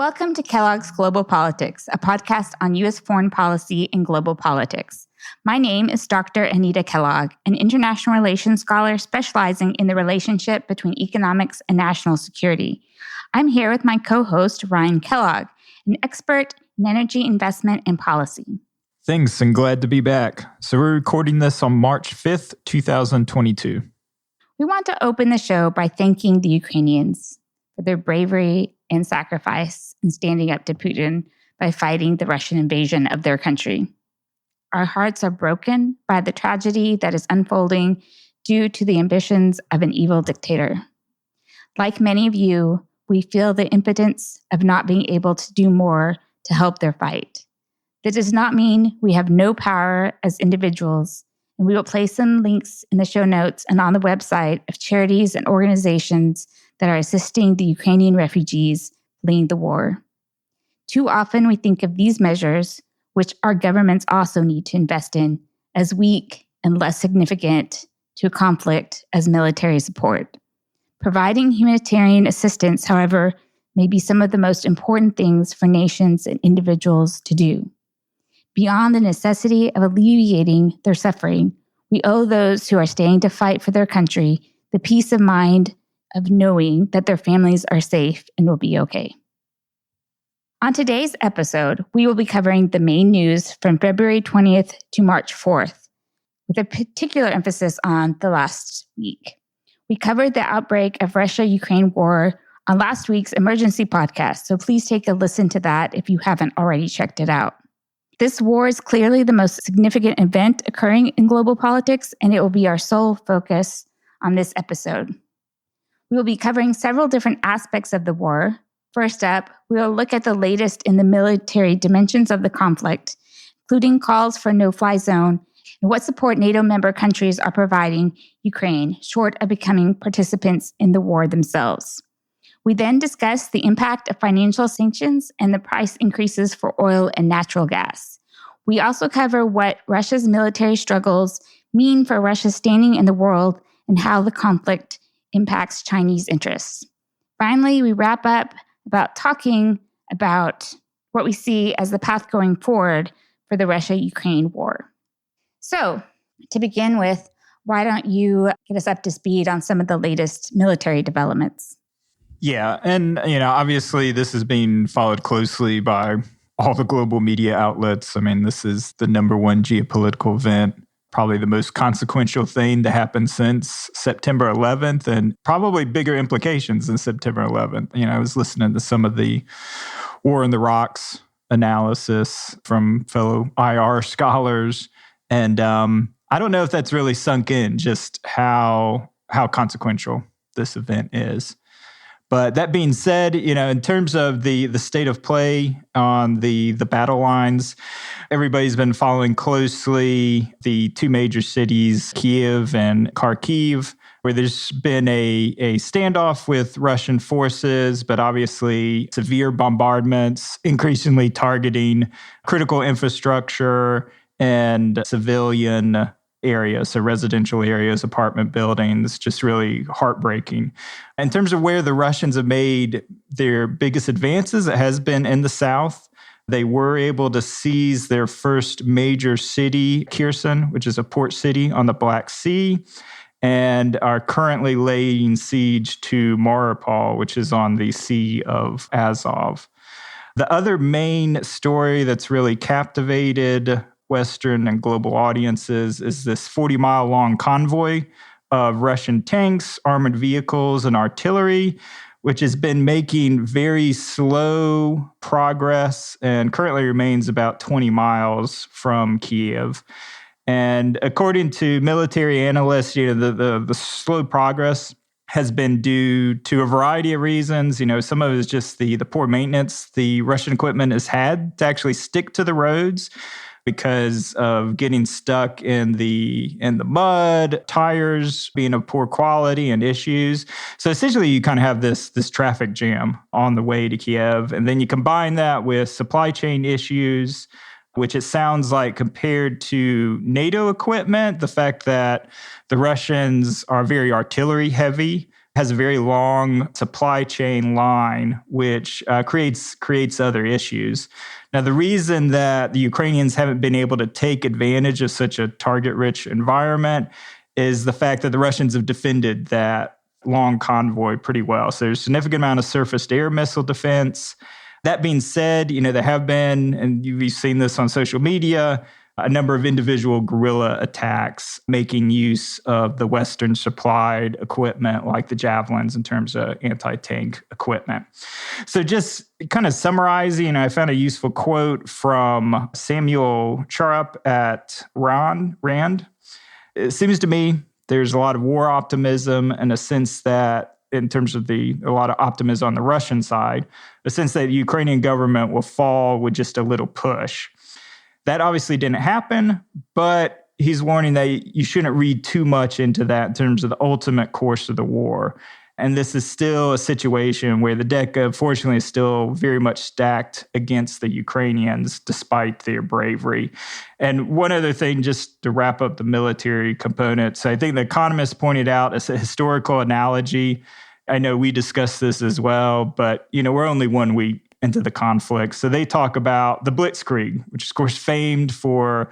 Welcome to Kellogg's Global Politics, a podcast on U.S. foreign policy and global politics. My name is Dr. Anita Kellogg, an international relations scholar specializing in the relationship between economics and national security. I'm here with my co-host, Ryan Kellogg, an expert in energy investment and policy. Thanks, and glad to be back. So we're recording this on March 5th, 2022. We want to open the show by thanking the Ukrainians for their bravery and sacrifice in standing up to Putin by fighting the Russian invasion of their country. Our hearts are broken by the tragedy that is unfolding due to the ambitions of an evil dictator. Like many of you, we feel the impotence of not being able to do more to help their fight. That does not mean we have no power as individuals, and we will place some links in the show notes and on the website of charities and organizations that are assisting the Ukrainian refugees fleeing the war. Too often we think of these measures, which our governments also need to invest in, as weak and less significant to a conflict as military support. Providing humanitarian assistance, however, may be some of the most important things for nations and individuals to do. Beyond the necessity of alleviating their suffering, we owe those who are staying to fight for their country the peace of mind of knowing that their families are safe and will be okay. On today's episode, we will be covering the main news from February 20th to March 4th, with a particular emphasis on the last week. We covered the outbreak of Russia-Ukraine war on last week's emergency podcast, so please take a listen to that if you haven't already checked it out. This war is clearly the most significant event occurring in global politics, and it will be our sole focus on this episode. We will be covering several different aspects of the war. First up, we will look at the latest in the military dimensions of the conflict, including calls for a no-fly zone and what support NATO member countries are providing Ukraine, short of becoming participants in the war themselves. We then discuss the impact of financial sanctions and the price increases for oil and natural gas. We also cover what Russia's military struggles mean for Russia's standing in the world and how the conflict impacts Chinese interests. Finally, we wrap up about talking about what we see as the path going forward for the Russia-Ukraine war. So, to begin with, why don't you get us up to speed on some of the latest military developments? Yeah, and obviously this is being followed closely by all the global media outlets. I mean, this is the number one geopolitical event, probably the most consequential thing to happen since September 11th, and probably bigger implications than September 11th. I was listening to some of the War in the Rocks analysis from fellow IR scholars, and I don't know if that's really sunk in, just how consequential this event is. But that being said, in terms of the state of play on the battle lines, everybody's been following closely the two major cities, Kyiv and Kharkiv, where there's been a standoff with Russian forces, but obviously severe bombardments, increasingly targeting critical infrastructure and civilian areas, so residential areas, apartment buildings, just really heartbreaking. In terms of where the Russians have made their biggest advances, it has been in the south. They were able to seize their first major city, Kherson, which is a port city on the Black Sea, and are currently laying siege to Mariupol, which is on the Sea of Azov. The other main story that's really captivated Western and global audiences is this 40-mile-long convoy of Russian tanks, armored vehicles, and artillery, which has been making very slow progress and currently remains about 20 miles from Kyiv. And according to military analysts, the slow progress has been due to a variety of reasons. Some of it is just the poor maintenance the Russian equipment has had to actually stick to the roads, because of getting stuck in the mud, tires being of poor quality, and issues. So essentially, you kind of have this traffic jam on the way to Kiev, and then you combine that with supply chain issues, which it sounds like compared to NATO equipment, the fact that the Russians are very artillery heavy, has a very long supply chain line, which creates other issues. Now, the reason that the Ukrainians haven't been able to take advantage of such a target-rich environment is the fact that the Russians have defended that long convoy pretty well. So there's a significant amount of surface-to-air missile defense. That being said, there have been, and you've seen this on social media, a number of individual guerrilla attacks making use of the Western supplied equipment like the javelins in terms of anti-tank equipment. So just kind of summarizing, I found a useful quote from Samuel Charup at RAND. It seems to me there's a lot of war optimism in a sense that, in terms of a lot of optimism on the Russian side, a sense that the Ukrainian government will fall with just a little push. That obviously didn't happen, but he's warning that you shouldn't read too much into that in terms of the ultimate course of the war. And this is still a situation where the deck, unfortunately, is still very much stacked against the Ukrainians, despite their bravery. And one other thing, just to wrap up the military components, I think The Economist pointed out as a historical analogy. I know we discussed this as well, but we're only 1 week into the conflict. So they talk about the Blitzkrieg, which is, of course, famed for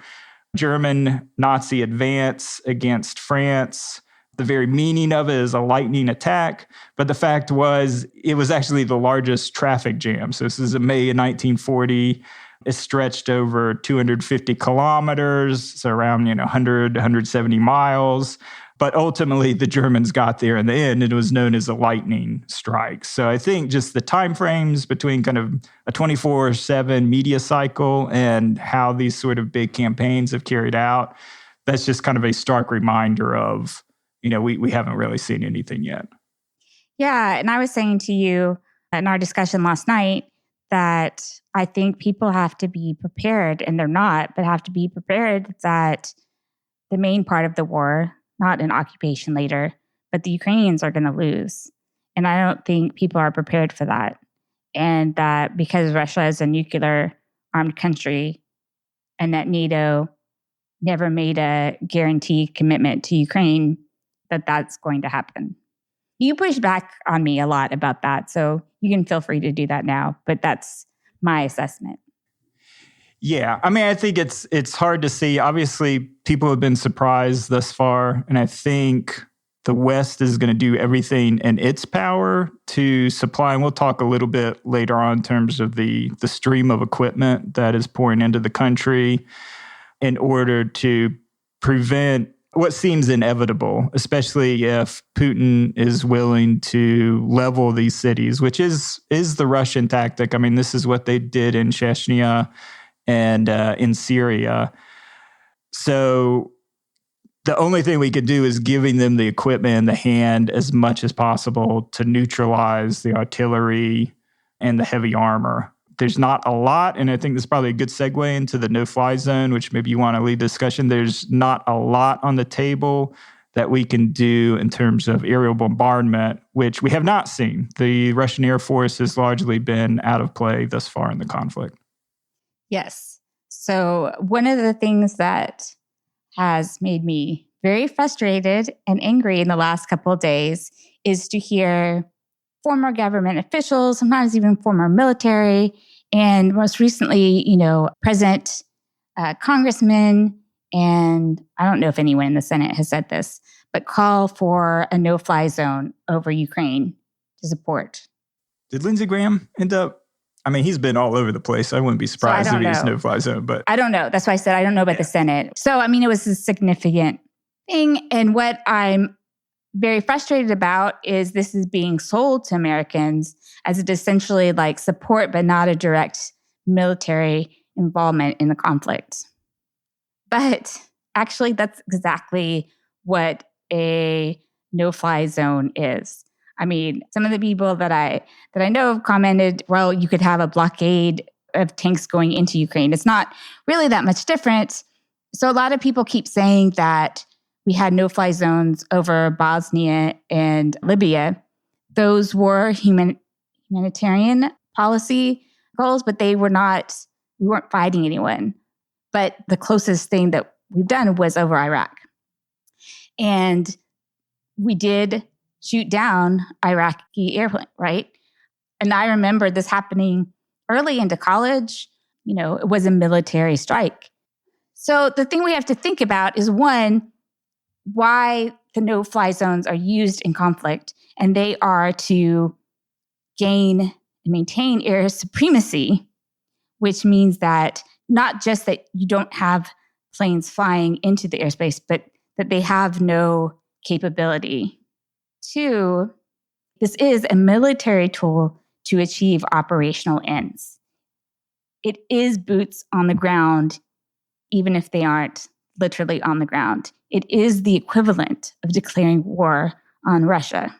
German Nazi advance against France. The very meaning of it is a lightning attack. But the fact was, it was actually the largest traffic jam. So this is in May of 1940. It stretched over 250 kilometers, so around 100, 170 miles. But ultimately, the Germans got there in the end, and it was known as a lightning strike. So I think just the timeframes between kind of a 24/7 media cycle and how these sort of big campaigns have carried out, that's just kind of a stark reminder of, we haven't really seen anything yet. Yeah, and I was saying to you in our discussion last night that I think people have to be prepared, and they're not, but have to be prepared that the main part of the war, not an occupation later, but the Ukrainians are going to lose. And I don't think people are prepared for that. And that because Russia is a nuclear armed country and that NATO never made a guaranteed commitment to Ukraine, that's going to happen. You push back on me a lot about that, so you can feel free to do that now, but that's my assessment. Yeah, I think it's hard to see. Obviously, people have been surprised thus far, and I think the West is going to do everything in its power to supply, and we'll talk a little bit later on in terms of the stream of equipment that is pouring into the country in order to prevent what seems inevitable, especially if Putin is willing to level these cities, which is the Russian tactic. This is what they did in Chechnya and in Syria. So the only thing we could do is giving them the equipment in the hand as much as possible to neutralize the artillery and the heavy armor. There's not a lot, and I think this is probably a good segue into the no-fly zone, which maybe you want to lead the discussion. There's not a lot on the table that we can do in terms of aerial bombardment, which we have not seen. The Russian Air Force has largely been out of play thus far in the conflict. Yes. So one of the things that has made me very frustrated and angry in the last couple of days is to hear former government officials, sometimes even former military, and most recently, present congressmen, and I don't know if anyone in the Senate has said this, but call for a no-fly zone over Ukraine to support. Did Lindsey Graham end up? He's been all over the place. I wouldn't be surprised if he's no-fly zone, but I don't know. That's why I said I don't know about the Senate. So, it was a significant thing. And what I'm very frustrated about is this is being sold to Americans as it essentially like support, but not a direct military involvement in the conflict. But actually, that's exactly what a no-fly zone is. Some of the people that I know have commented, well, you could have a blockade of tanks going into Ukraine. It's not really that much different. So a lot of people keep saying that we had no-fly zones over Bosnia and Libya. Those were humanitarian policy goals, but we weren't fighting anyone. But the closest thing that we've done was over Iraq. And we did shoot down Iraqi airplane, right? And I remember this happening early into college. It was a military strike. So the thing we have to think about is, one, why the no-fly zones are used in conflict, and they are to gain and maintain air supremacy, which means that not just that you don't have planes flying into the airspace, but that they have no capability. Two, this is a military tool to achieve operational ends. It is boots on the ground, even if they aren't literally on the ground. It is the equivalent of declaring war on Russia.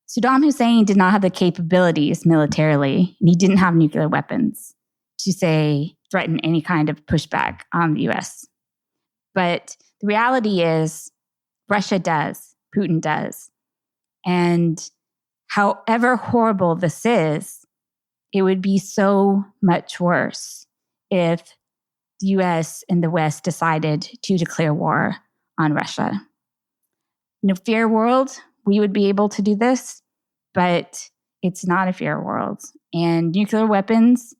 Saddam Hussein did not have the capabilities militarily, and he didn't have nuclear weapons to, say, threaten any kind of pushback on the US. But the reality is, Russia does, Putin does. And however horrible this is, it would be so much worse if the US and the West decided to declare war on Russia. In a fair world, we would be able to do this, but it's not a fair world. And nuclear weapons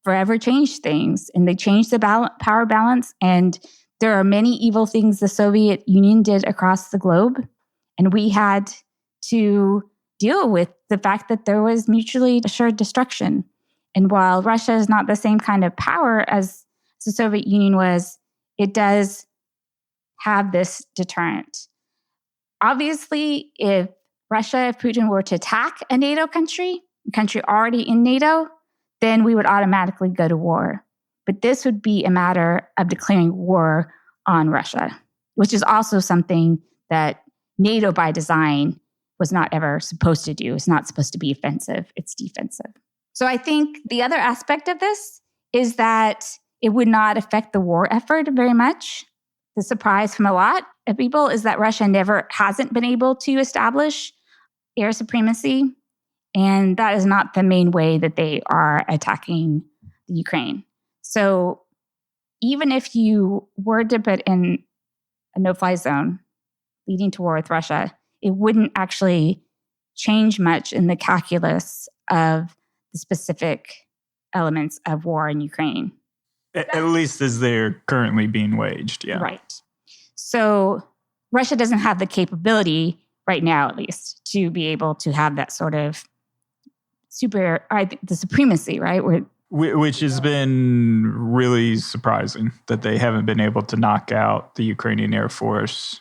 forever change things, and they change the power balance. And there are many evil things the Soviet Union did across the globe, and we had to deal with the fact that there was mutually assured destruction. And while Russia is not the same kind of power as the Soviet Union was, it does have this deterrent. Obviously, if Putin were to attack a NATO country, a country already in NATO, then we would automatically go to war. But this would be a matter of declaring war on Russia, which is also something that NATO by design was not ever supposed to do. It's not supposed to be offensive, it's defensive. So I think the other aspect of this is that it would not affect the war effort very much. The surprise from a lot of people is that Russia hasn't been able to establish air supremacy. And that is not the main way that they are attacking the Ukraine. So even if you were to put in a no-fly zone leading to war with Russia, it wouldn't actually change much in the calculus of the specific elements of war in Ukraine. At least as they're currently being waged, yeah. Right. So Russia doesn't have the capability right now, at least, to be able to have that sort of the supremacy, right? Which has been really surprising that they haven't been able to knock out the Ukrainian Air Force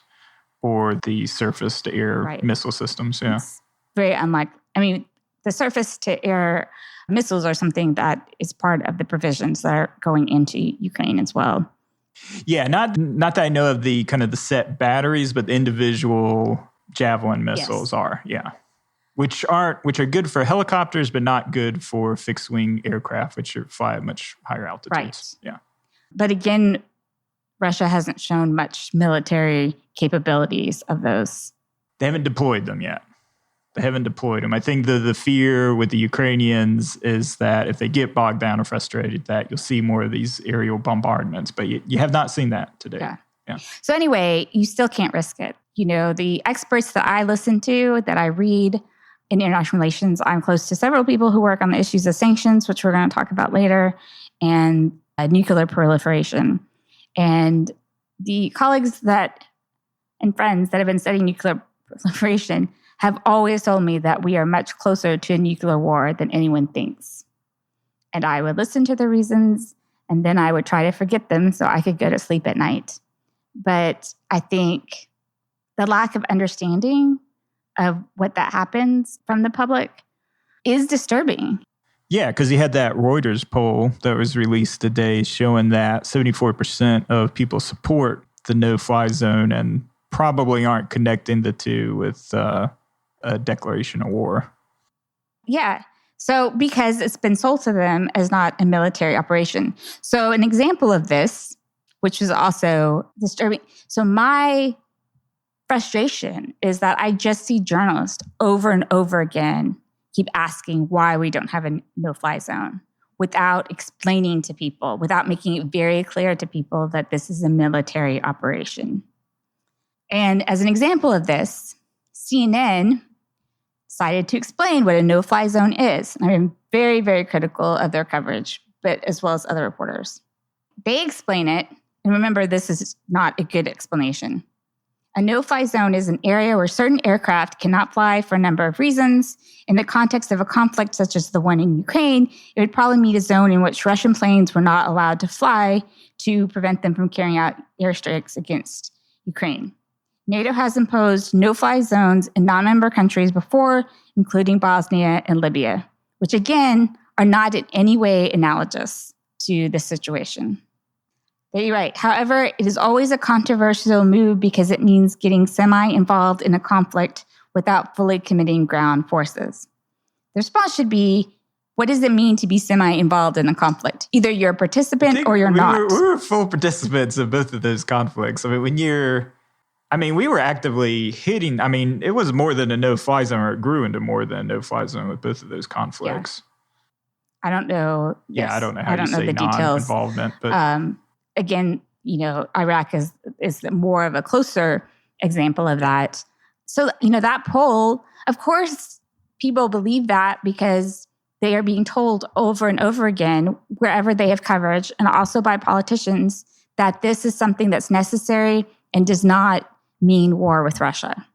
or the surface-to-air missile systems. Yeah, it's very unlike. I mean, the surface-to-air missiles are something that is part of the provisions that are going into Ukraine as well. Yeah, not that I know of the kind of the set batteries, but the individual Javelin missiles are, yeah. Which are good for helicopters, but not good for fixed-wing aircraft, which fly at much higher altitudes. Right. Yeah. But again, Russia hasn't shown much military capabilities of those. They haven't deployed them yet. I think the fear with the Ukrainians is that if they get bogged down or frustrated, that you'll see more of these aerial bombardments. But you have not seen that today. Yeah. So anyway, you still can't risk it. The experts that I listen to, that I read in international relations, I'm close to several people who work on the issues of sanctions, which we're going to talk about later, and nuclear proliferation. And the colleagues and friends that have been studying nuclear proliferation have always told me that we are much closer to a nuclear war than anyone thinks. And I would listen to the reasons, and then I would try to forget them so I could go to sleep at night. But I think the lack of understanding of what that happens from the public is disturbing. Yeah, because you had that Reuters poll that was released today showing that 74% of people support the no-fly zone and probably aren't connecting the two with a declaration of war. Yeah. So because it's been sold to them as not a military operation. So an example of this, which is also disturbing. So my frustration is that I just see journalists over and over again keep asking why we don't have a no-fly zone without explaining to people, without making it very clear to people that this is a military operation. And as an example of this, CNN decided to explain what a no-fly zone is. And I've been very, very critical of their coverage, but as well as other reporters. They explain it, and remember, this is not a good explanation. A no-fly zone is an area where certain aircraft cannot fly for a number of reasons. In the context of a conflict such as the one in Ukraine, it would probably mean a zone in which Russian planes were not allowed to fly to prevent them from carrying out airstrikes against Ukraine. NATO has imposed no-fly zones in non-member countries before, including Bosnia and Libya, which again are not in any way analogous to this situation. You're right. However, it is always a controversial move because it means getting semi-involved in a conflict without fully committing ground forces. The response should be, what does it mean to be semi-involved in a conflict? Either you're a participant or you're not. We were full participants of both of those conflicts. I mean, we were actively hitting. It was more than a no-fly zone, or it grew into more than a no-fly zone with both of those conflicts. Yeah. I don't know. Yeah, I don't know how you say the details. Non-involvement. But again, Iraq is more of a closer example of that. So, that poll, of course, people believe that because they are being told over and over again, wherever they have coverage, and also by politicians, that this is something that's necessary and does not mean war with Russia.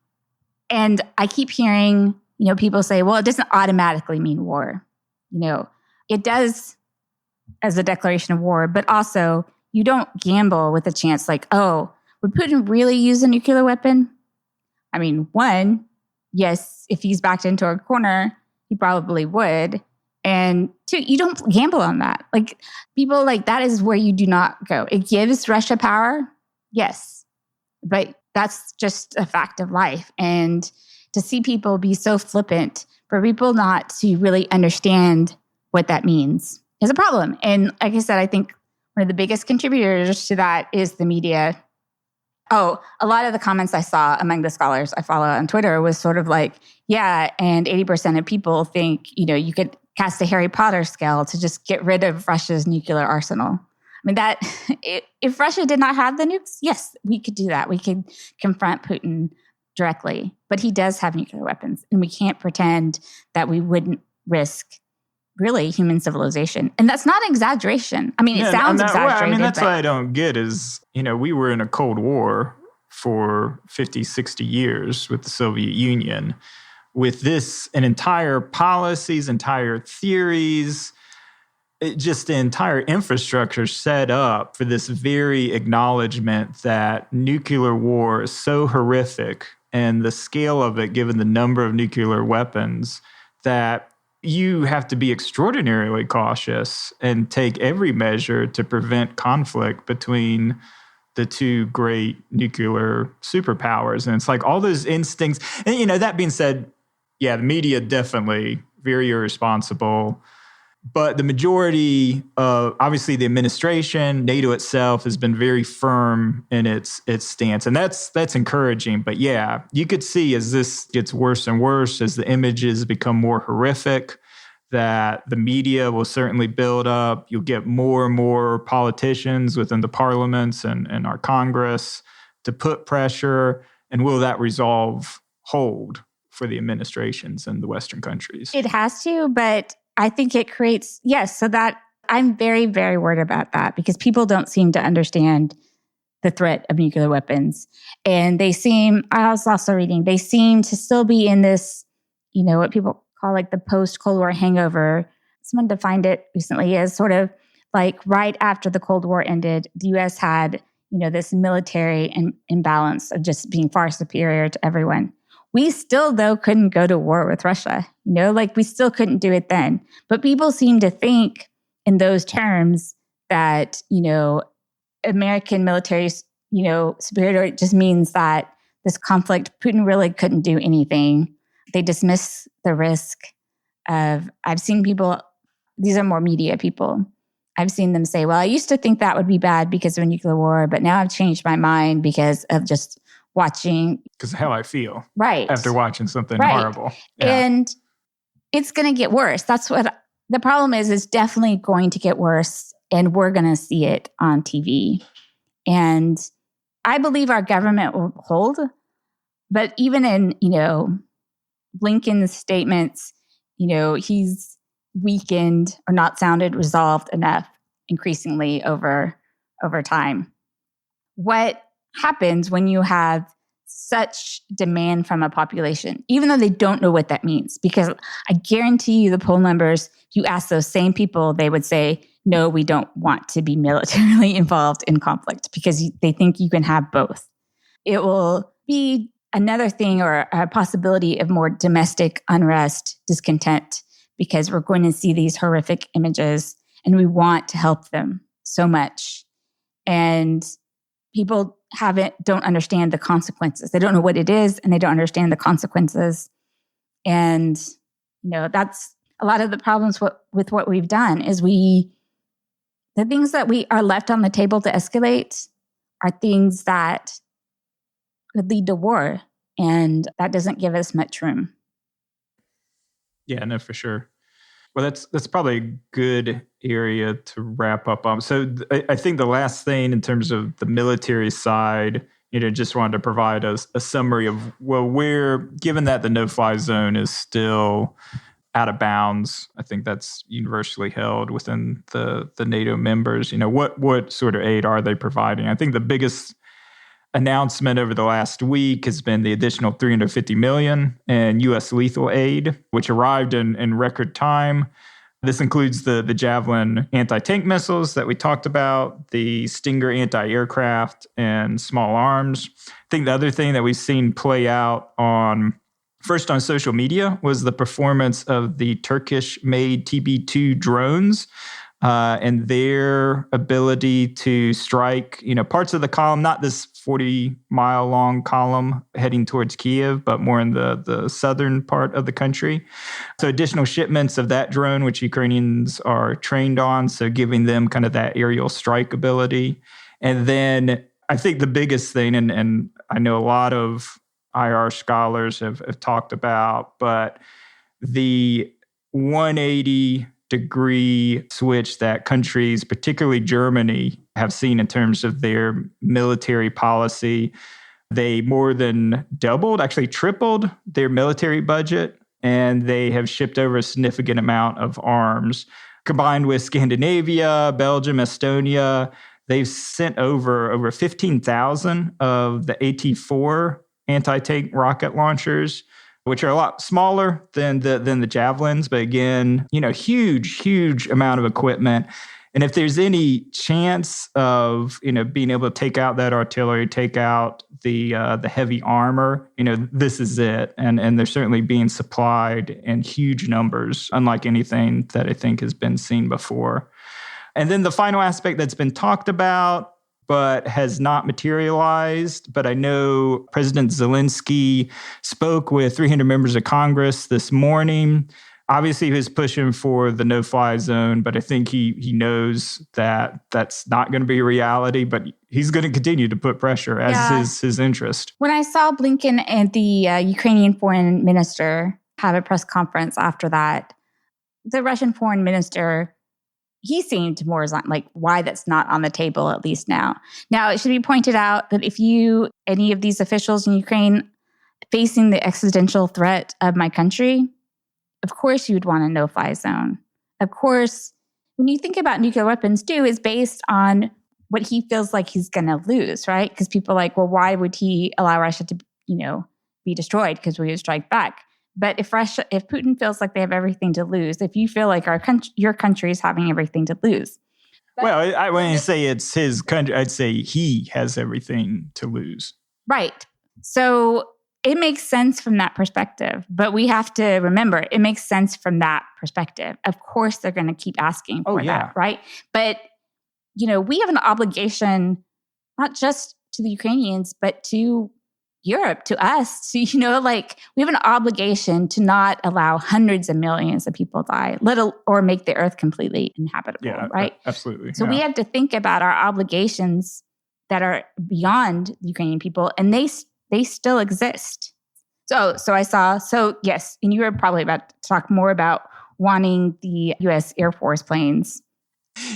And I keep hearing, people say, well, it doesn't automatically mean war. It does as a declaration of war, but also you don't gamble with a chance like, oh, would Putin really use a nuclear weapon? One, yes, if he's backed into a corner, he probably would. And two, you don't gamble on that. Like, people that is where you do not go. It gives Russia power, yes, but that's just a fact of life. And to see people be so flippant, for people not to really understand what that means is a problem. And like I said, I think one of the biggest contributors to that is the media. Oh, a lot of the comments I saw among the scholars I follow on Twitter was sort of like, yeah, and 80% of people think, you could cast a Harry Potter scale to just get rid of Russia's nuclear arsenal. That if Russia did not have the nukes, yes, we could do that. We could confront Putin directly, but he does have nuclear weapons, and we can't pretend that we wouldn't risk really human civilization. And that's not an exaggeration. it sounds exaggerated. That's what I don't get is, we were in a Cold War for 50, 60 years with the Soviet Union, with and entire policies, entire theories, just the entire infrastructure set up for this very acknowledgement that nuclear war is so horrific and the scale of it, given the number of nuclear weapons, that you have to be extraordinarily cautious and take every measure to prevent conflict between the two great nuclear superpowers. And it's like all those instincts. And, that being said, yeah, the media definitely very irresponsible. But the majority of, obviously, the administration, NATO itself, has been very firm in its stance. And that's encouraging. But yeah, you could see as this gets worse and worse, as the images become more horrific, that the media will certainly build up. You'll get more and more politicians within the parliaments and our Congress to put pressure. And will that resolve hold for the administrations in the Western countries? It has to, but I think it creates, yes, so that I'm very, very worried about that because people don't seem to understand the threat of nuclear weapons. And I was also reading, they seem to still be in this, what people call the post-Cold War hangover. Someone defined it recently as sort of right after the Cold War ended, the U.S. had, this military imbalance of just being far superior to everyone. We still, though, couldn't go to war with Russia. We still couldn't do it then. But people seem to think in those terms that, American military, superiority just means that this conflict, Putin really couldn't do anything. They dismiss the risk of, I've seen people, these are more media people. I've seen them say, well, I used to think that would be bad because of a nuclear war, but now I've changed my mind because of just watching. Because of how I feel. Right. After watching something horrible. Yeah. And it's going to get worse. That's what the problem is. It's definitely going to get worse. And we're going to see it on TV. And I believe our government will hold. But even in, Blinken's statements, he's weakened or not sounded resolved enough increasingly over time. What happens when you have such demand from a population, even though they don't know what that means? Because I guarantee you the poll numbers, you ask those same people, they would say, no, we don't want to be militarily involved in conflict because they think you can have both. It will be another thing or a possibility of more domestic unrest, discontent, because we're going to see these horrific images and we want to help them so much. And people don't understand the consequences. They don't know what it is and they don't understand the consequences. And, that's a lot of the problems with what we've done is the things that we are left on the table to escalate are things that could lead to war. And that doesn't give us much room. Yeah, no, for sure. Well, that's probably a good area to wrap up on. So I think the last thing in terms of the military side, just wanted to provide a summary of, given that the no-fly zone is still out of bounds, I think that's universally held within the NATO members. What sort of aid are they providing? I think the biggest announcement over the last week has been the additional $350 million in U.S. lethal aid, which arrived in record time. This includes the Javelin anti-tank missiles that we talked about, the Stinger anti-aircraft, and small arms. I think the other thing that we've seen play out first on social media was the performance of the Turkish-made TB2 drones. And their ability to strike, parts of the column, not this 40-mile-long column heading towards Kiev, but more in the southern part of the country. So additional shipments of that drone, which Ukrainians are trained on, so giving them kind of that aerial strike ability. And then I think the biggest thing, and I know a lot of IR scholars have talked about, but the 180-degree switch that countries, particularly Germany, have seen in terms of their military policy. They more than doubled, actually tripled their military budget, and they have shipped over a significant amount of arms. Combined with Scandinavia, Belgium, Estonia, they've sent over 15,000 of the AT-4 anti-tank rocket launchers, which are a lot smaller than the Javelins, but again, huge amount of equipment. And if there's any chance of being able to take out that artillery, take out the heavy armor, this is it. And they're certainly being supplied in huge numbers, unlike anything that I think has been seen before. And then the final aspect that's been talked about but has not materialized. But I know President Zelensky spoke with 300 members of Congress this morning. Obviously, he was pushing for the no-fly zone, but I think he knows that that's not going to be a reality, but he's going to continue to put pressure as his interest. When I saw Blinken and the Ukrainian foreign minister have a press conference after that, the Russian foreign minister, he seemed more like why that's not on the table, at least now. Now, it should be pointed out that if any of these officials in Ukraine facing the existential threat of my country, of course you would want a no-fly zone. Of course, when you think about nuclear weapons too, is based on what he feels like he's going to lose, right? Because people are like, well, why would he allow Russia to, be destroyed? Because we would strike back. But if Putin feels like they have everything to lose, if you feel like your country is having everything to lose. Well, when you say it's his country, I'd say he has everything to lose. Right. So it makes sense from that perspective. But we have to remember, it makes sense from that perspective. Of course, they're going to keep asking for that, right? But, we have an obligation, not just to the Ukrainians, but to Europe, to us, we have an obligation to not allow hundreds of millions of people die, or make the earth completely inhabitable, right? Absolutely. So we have to think about our obligations that are beyond the Ukrainian people, and they still exist. So yes, and you were probably about to talk more about wanting the U.S. Air Force planes.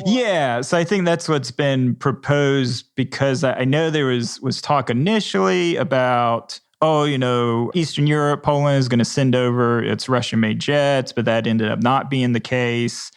Yeah, so I think that's what's been proposed, because I know there was talk initially about Eastern Europe, Poland is going to send over its Russian-made jets, but that ended up not being the case.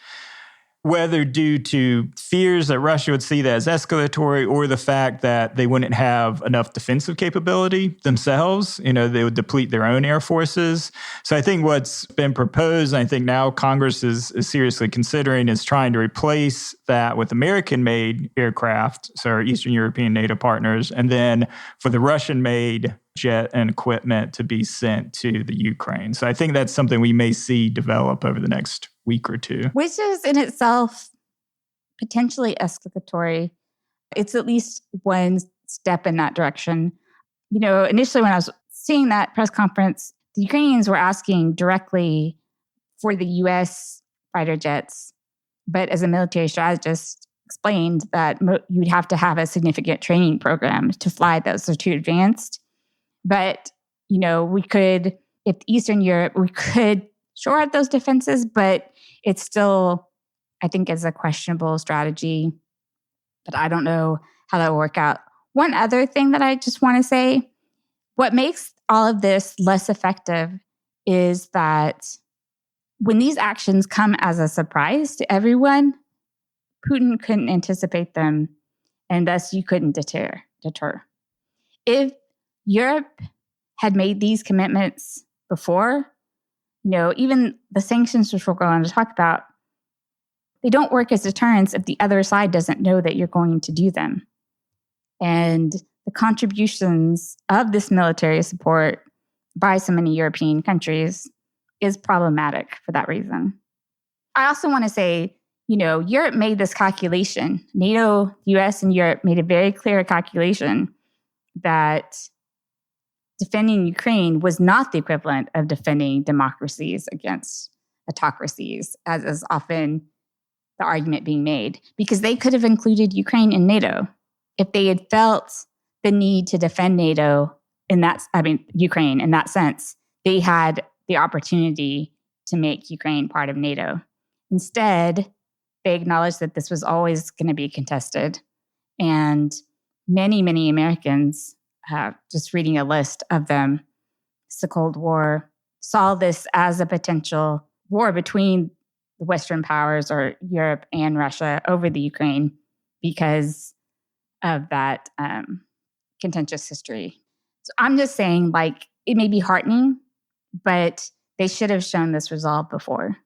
Whether due to fears that Russia would see that as escalatory or the fact that they wouldn't have enough defensive capability themselves, they would deplete their own air forces. So I think what's been proposed, and I think now Congress is seriously considering, is trying to replace that with American-made aircraft, so our Eastern European NATO partners, and then for the Russian-made jet and equipment to be sent to the Ukraine. So I think that's something we may see develop over the next week or two. Which is in itself potentially escalatory. It's at least one step in that direction. Initially when I was seeing that press conference, the Ukrainians were asking directly for the U.S. fighter jets. But as a military strategist explained that you'd have to have a significant training program to fly those. They're too advanced. But, we could, if Eastern Europe, we could shore up those defenses, but it's still, I think, is a questionable strategy. But I don't know how that will work out. One other thing that I just want to say, what makes all of this less effective is that when these actions come as a surprise to everyone, Putin couldn't anticipate them, and thus you couldn't deter. If Europe had made these commitments before, even the sanctions, which we'll go on to talk about, they don't work as deterrents if the other side doesn't know that you're going to do them. And the contributions of this military support by so many European countries is problematic for that reason. I also want to say, Europe made this calculation. NATO, US, and Europe made a very clear calculation that defending Ukraine was not the equivalent of defending democracies against autocracies, as is often the argument being made, because they could have included Ukraine in NATO if they had felt the need to defend Ukraine in that sense. They had the opportunity to make Ukraine part of NATO. Instead, they acknowledged that this was always going to be contested. And many, many Americans, just reading a list of them, it's the Cold War, saw this as a potential war between the Western powers or Europe and Russia over the Ukraine because of that contentious history. So I'm just saying, it may be heartening, but they should have shown this resolve before.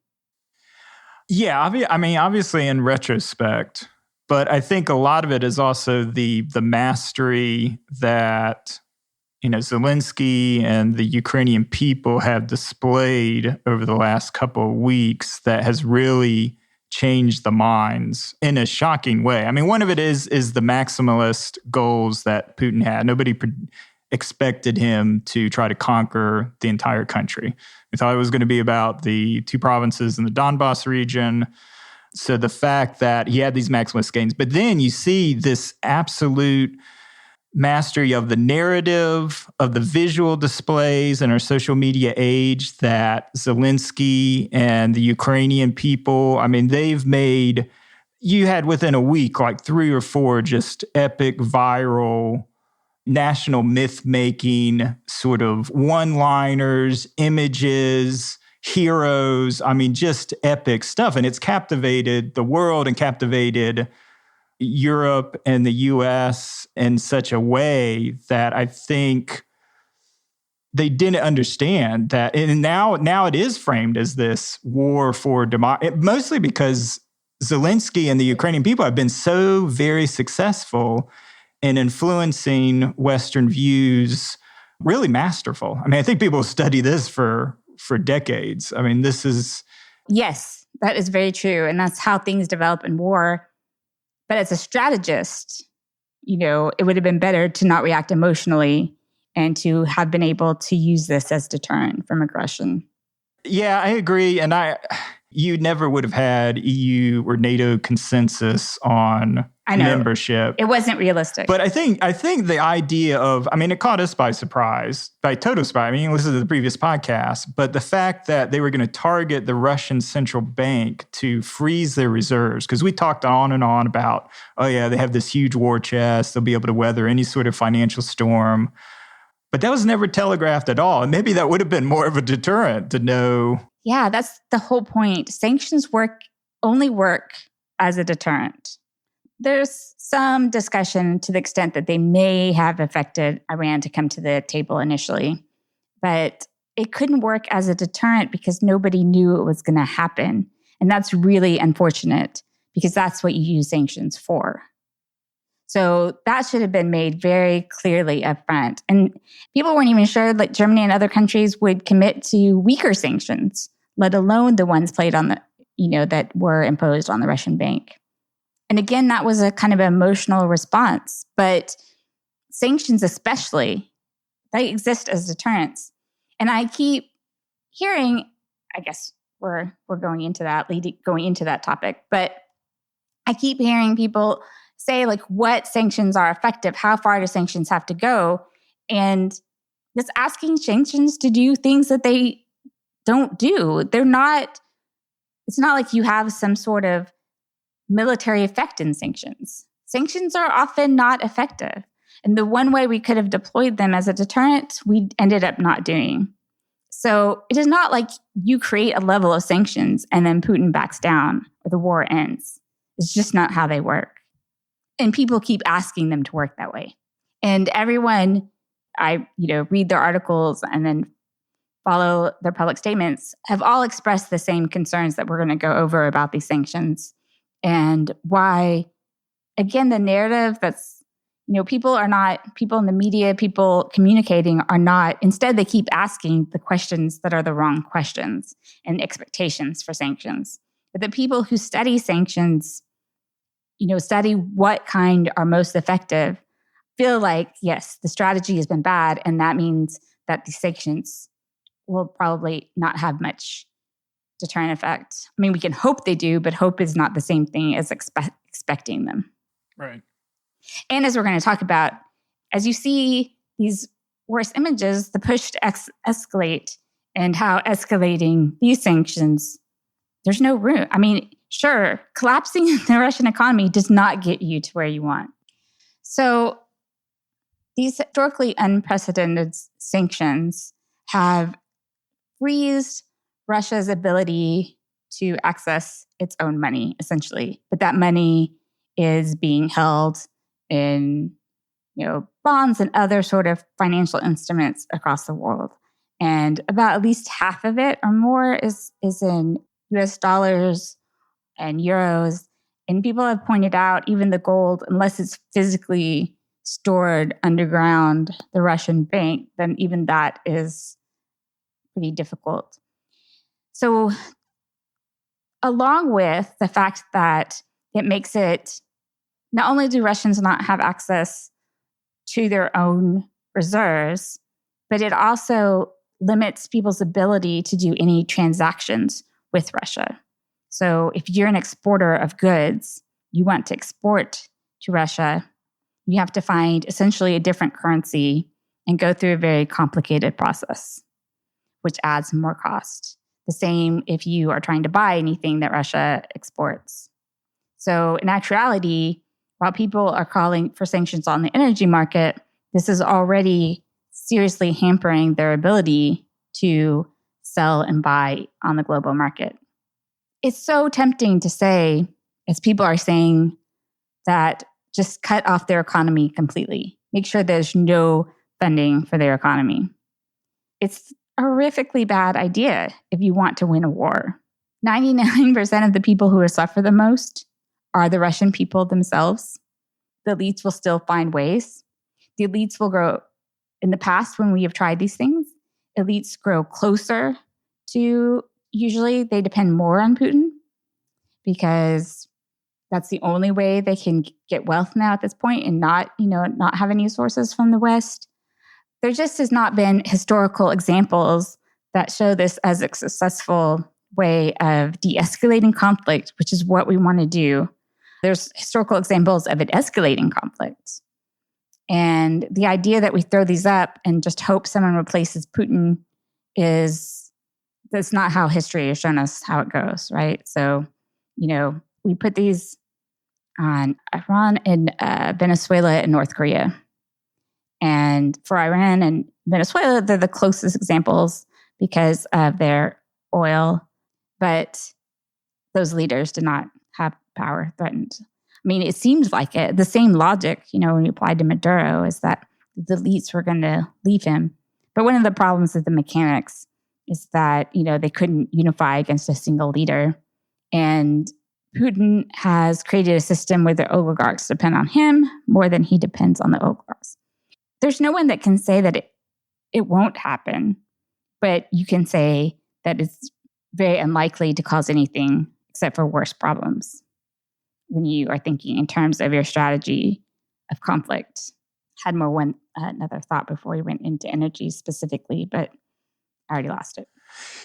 Yeah, obviously in retrospect, but I think a lot of it is also the mastery that Zelensky and the Ukrainian people have displayed over the last couple of weeks that has really changed the minds in a shocking way. One of it is the maximalist goals that Putin had. Nobody expected him to try to conquer the entire country. We thought it was going to be about the 2 provinces in the Donbass region. So the fact that he had these maximalist gains, but then you see this absolute mastery of the narrative, of the visual displays in our social media age that Zelensky and the Ukrainian people, they've made, you had within a week, 3 or 4 just epic viral national myth-making sort of one-liners, images, heroes. Just epic stuff. And it's captivated the world and captivated Europe and the US in such a way that I think they didn't understand that. And now it is framed as this war for democracy, mostly because Zelensky and the Ukrainian people have been so very successful in influencing Western views, really masterful. I think people study this for decades. This is... Yes, that is very true. And that's how things develop in war. But as a strategist, it would have been better to not react emotionally and to have been able to use this as deterrent from aggression. Yeah, I agree. And you never would have had EU or NATO consensus on membership. It wasn't realistic. But I think the idea of, it caught us by surprise, by total surprise. Listen to the previous podcast, but the fact that they were going to target the Russian central bank to freeze their reserves, because we talked on and on about, they have this huge war chest, they'll be able to weather any sort of financial storm. But that was never telegraphed at all. And maybe that would have been more of a deterrent to know. Yeah, that's the whole point. Sanctions only work as a deterrent. There's some discussion to the extent that they may have affected Iran to come to the table initially, but it couldn't work as a deterrent because nobody knew it was going to happen. And that's really unfortunate because that's what you use sanctions for. So that should have been made very clearly upfront. And people weren't even sure that Germany and other countries would commit to weaker sanctions, let alone the ones that were imposed on the Russian bank. And again, that was a kind of emotional response. But sanctions especially, they exist as deterrents. And I keep hearing, I guess we're going into that topic, but I keep hearing people say, like, what sanctions are effective? How far do sanctions have to go? And just asking sanctions to do things that they don't do. It's not like you have some sort of military effect in sanctions. Sanctions are often not effective. And the one way we could have deployed them as a deterrent, we ended up not doing. So it is not like you create a level of sanctions and then Putin backs down or the war ends. It's just not how they work. And people keep asking them to work that way. And everyone, I read their articles and then follow their public statements, have all expressed the same concerns that we're going to go over about these sanctions. And why, again, the narrative that's, people in the media, people communicating are not, instead they keep asking the questions that are the wrong questions and expectations for sanctions. But the people who study sanctions, study what kind are most effective, feel like, yes, the strategy has been bad, and that means that the sanctions will probably not have much deterrent effect. I mean, we can hope they do, but hope is not the same thing as expecting them. Right. And as we're going to talk about, as you see these worse images, the push to escalate and how escalating these sanctions, there's no room. I mean, sure, collapsing the Russian economy does not get you to where you want. So these historically unprecedented sanctions have freezed Russia's ability to access its own money, essentially. But that money is being held in, bonds and other sort of financial instruments across the world. And about at least half of it or more is in US dollars and euros. And people have pointed out even the gold, unless it's physically stored underground the Russian bank, then even that is pretty difficult. So along with the fact that it makes it, not only do Russians not have access to their own reserves, but it also limits people's ability to do any transactions with Russia. So if you're an exporter of goods, you want to export to Russia, you have to find essentially a different currency and go through a very complicated process, which adds more cost. The same if you are trying to buy anything that Russia exports. So in actuality, while people are calling for sanctions on the energy market, this is already seriously hampering their ability to sell and buy on the global market. It's so tempting to say, as people are saying, that just cut off their economy completely. Make sure there's no funding for their economy. It's a horrifically bad idea if you want to win a war. 99% of the people who will suffer the most are the Russian people themselves. The elites will still find ways. The elites will grow. In the past, when we have tried these things, elites grow closer to, usually they depend more on Putin because that's the only way they can get wealth now at this point and not have any sources from the West. There just has not been historical examples that show this as a successful way of de-escalating conflict, which is what we want to do. There's historical examples of it escalating conflict. And the idea that we throw these up and just hope someone replaces Putin that's not how history has shown us how it goes, right? So, we put these on Iran and Venezuela and North Korea. And for Iran and Venezuela, they're the closest examples because of their oil. But those leaders did not have power threatened. I mean, it seems like it. The same logic, when you applied to Maduro, is that the elites were going to leave him. But one of the problems with the mechanics is that, they couldn't unify against a single leader. And Putin has created a system where the oligarchs depend on him more than he depends on the oligarchs. There's no one that can say that it won't happen, but you can say that it's very unlikely to cause anything except for worse problems when you are thinking in terms of your strategy of conflict. Had another thought before we went into energy specifically, but I already lost it.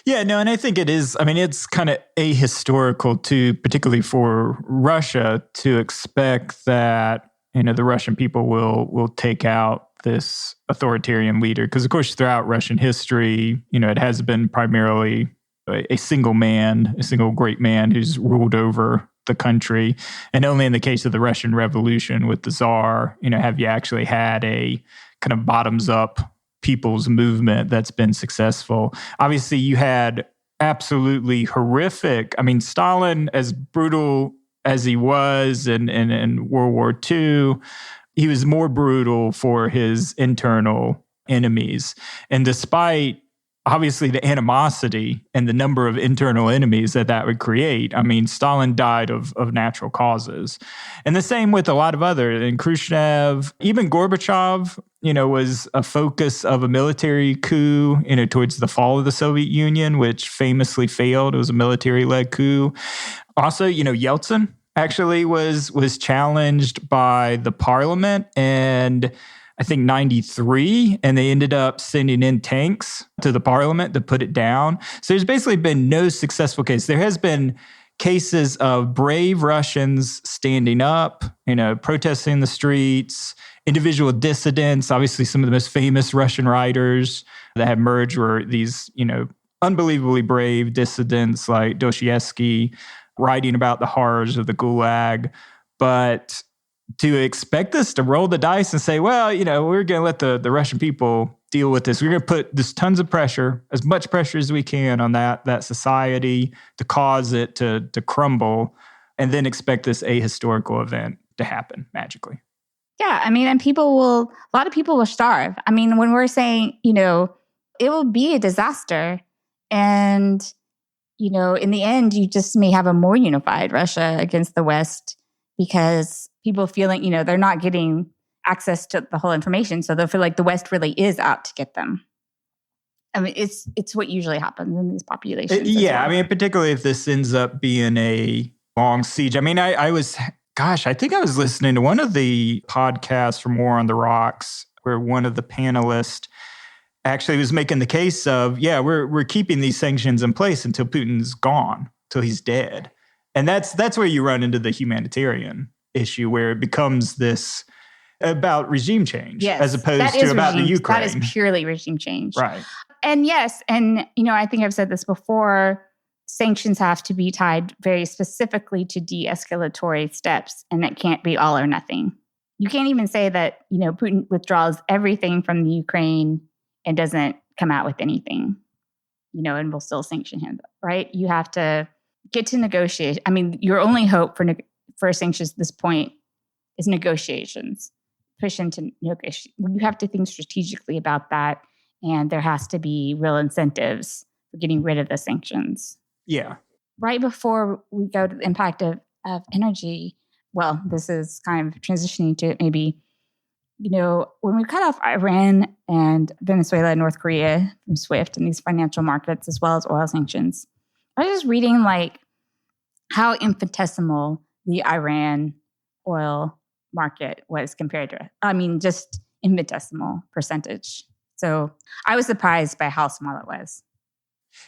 Yeah, no, and I think it is. I mean, it's kind of ahistorical too, particularly for Russia, to expect that the Russian people will take out this authoritarian leader, because of course throughout Russian history, it has been primarily a single man, a single great man who's ruled over the country. And only in the case of the Russian Revolution with the Tsar, have you actually had a kind of bottoms up people's movement that's been successful. Obviously, you had absolutely horrific. I mean, Stalin, as brutal as he was in World War II, he was more brutal for his internal enemies. And despite obviously the animosity and the number of internal enemies that would create, I mean, Stalin died of natural causes. And the same with a lot of others. And Khrushchev, even Gorbachev, was a focus of a military coup, towards the fall of the Soviet Union, which famously failed. It was a military-led coup. Also, Yeltsin actually was challenged by the parliament and I think 93, and they ended up sending in tanks to the parliament to put it down. So there's basically been no successful case. There has been cases of brave Russians standing up, protesting in the streets, individual dissidents. Obviously, some of the most famous Russian writers that have emerged were these, unbelievably brave dissidents like Dostoevsky, writing about the horrors of the Gulag. But to expect us to roll the dice and say, well, we're going to let the Russian people deal with this. We're going to put this tons of pressure, as much pressure as we can on that society to cause it to crumble, and then expect this ahistorical event to happen magically. Yeah, I mean, and a lot of people will starve. I mean, when we're saying, it will be a disaster, and, in the end, you just may have a more unified Russia against the West, because people feeling, they're not getting access to the whole information. So they'll feel like the West really is out to get them. I mean, it's what usually happens in these populations. I mean, particularly if this ends up being a long siege. I mean, I think I was listening to one of the podcasts from War on the Rocks where one of the panelists actually was making the case of, we're keeping these sanctions in place until Putin's gone, till he's dead. And that's where you run into the humanitarian issue, where it becomes this about regime change, as opposed to about the Ukraine. That is purely regime change. Right. And yes, and I think I've said this before, sanctions have to be tied very specifically to de-escalatory steps, and it can't be all or nothing. You can't even say that, Putin withdraws everything from the Ukraine and doesn't come out with anything, and will still sanction him, right? You have to get to negotiate. I mean, your only hope for sanctions at this point is negotiations. Push into negotiation. You have to think strategically about that, and there has to be real incentives for getting rid of the sanctions. Yeah. Right before we go to the impact of energy, well, this is kind of transitioning to maybe, when we cut off Iran and Venezuela and North Korea from SWIFT and these financial markets, as well as oil sanctions, I was just reading how infinitesimal the Iran oil market was compared to, just infinitesimal percentage. So I was surprised by how small it was.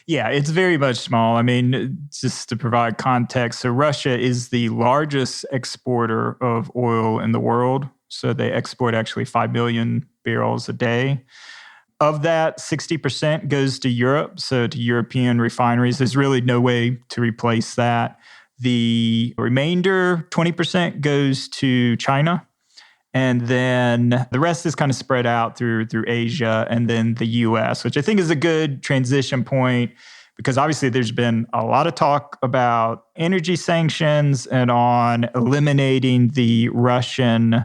Yeah, it's very much small. I mean, just to provide context, so Russia is the largest exporter of oil in the world. So they export actually 5 million barrels a day. Of that, 60% goes to Europe, so to European refineries. There's really no way to replace that. The remainder, 20%, goes to China. And then the rest is kind of spread out through Asia and then the US, which I think is a good transition point because obviously there's been a lot of talk about energy sanctions and on eliminating the Russian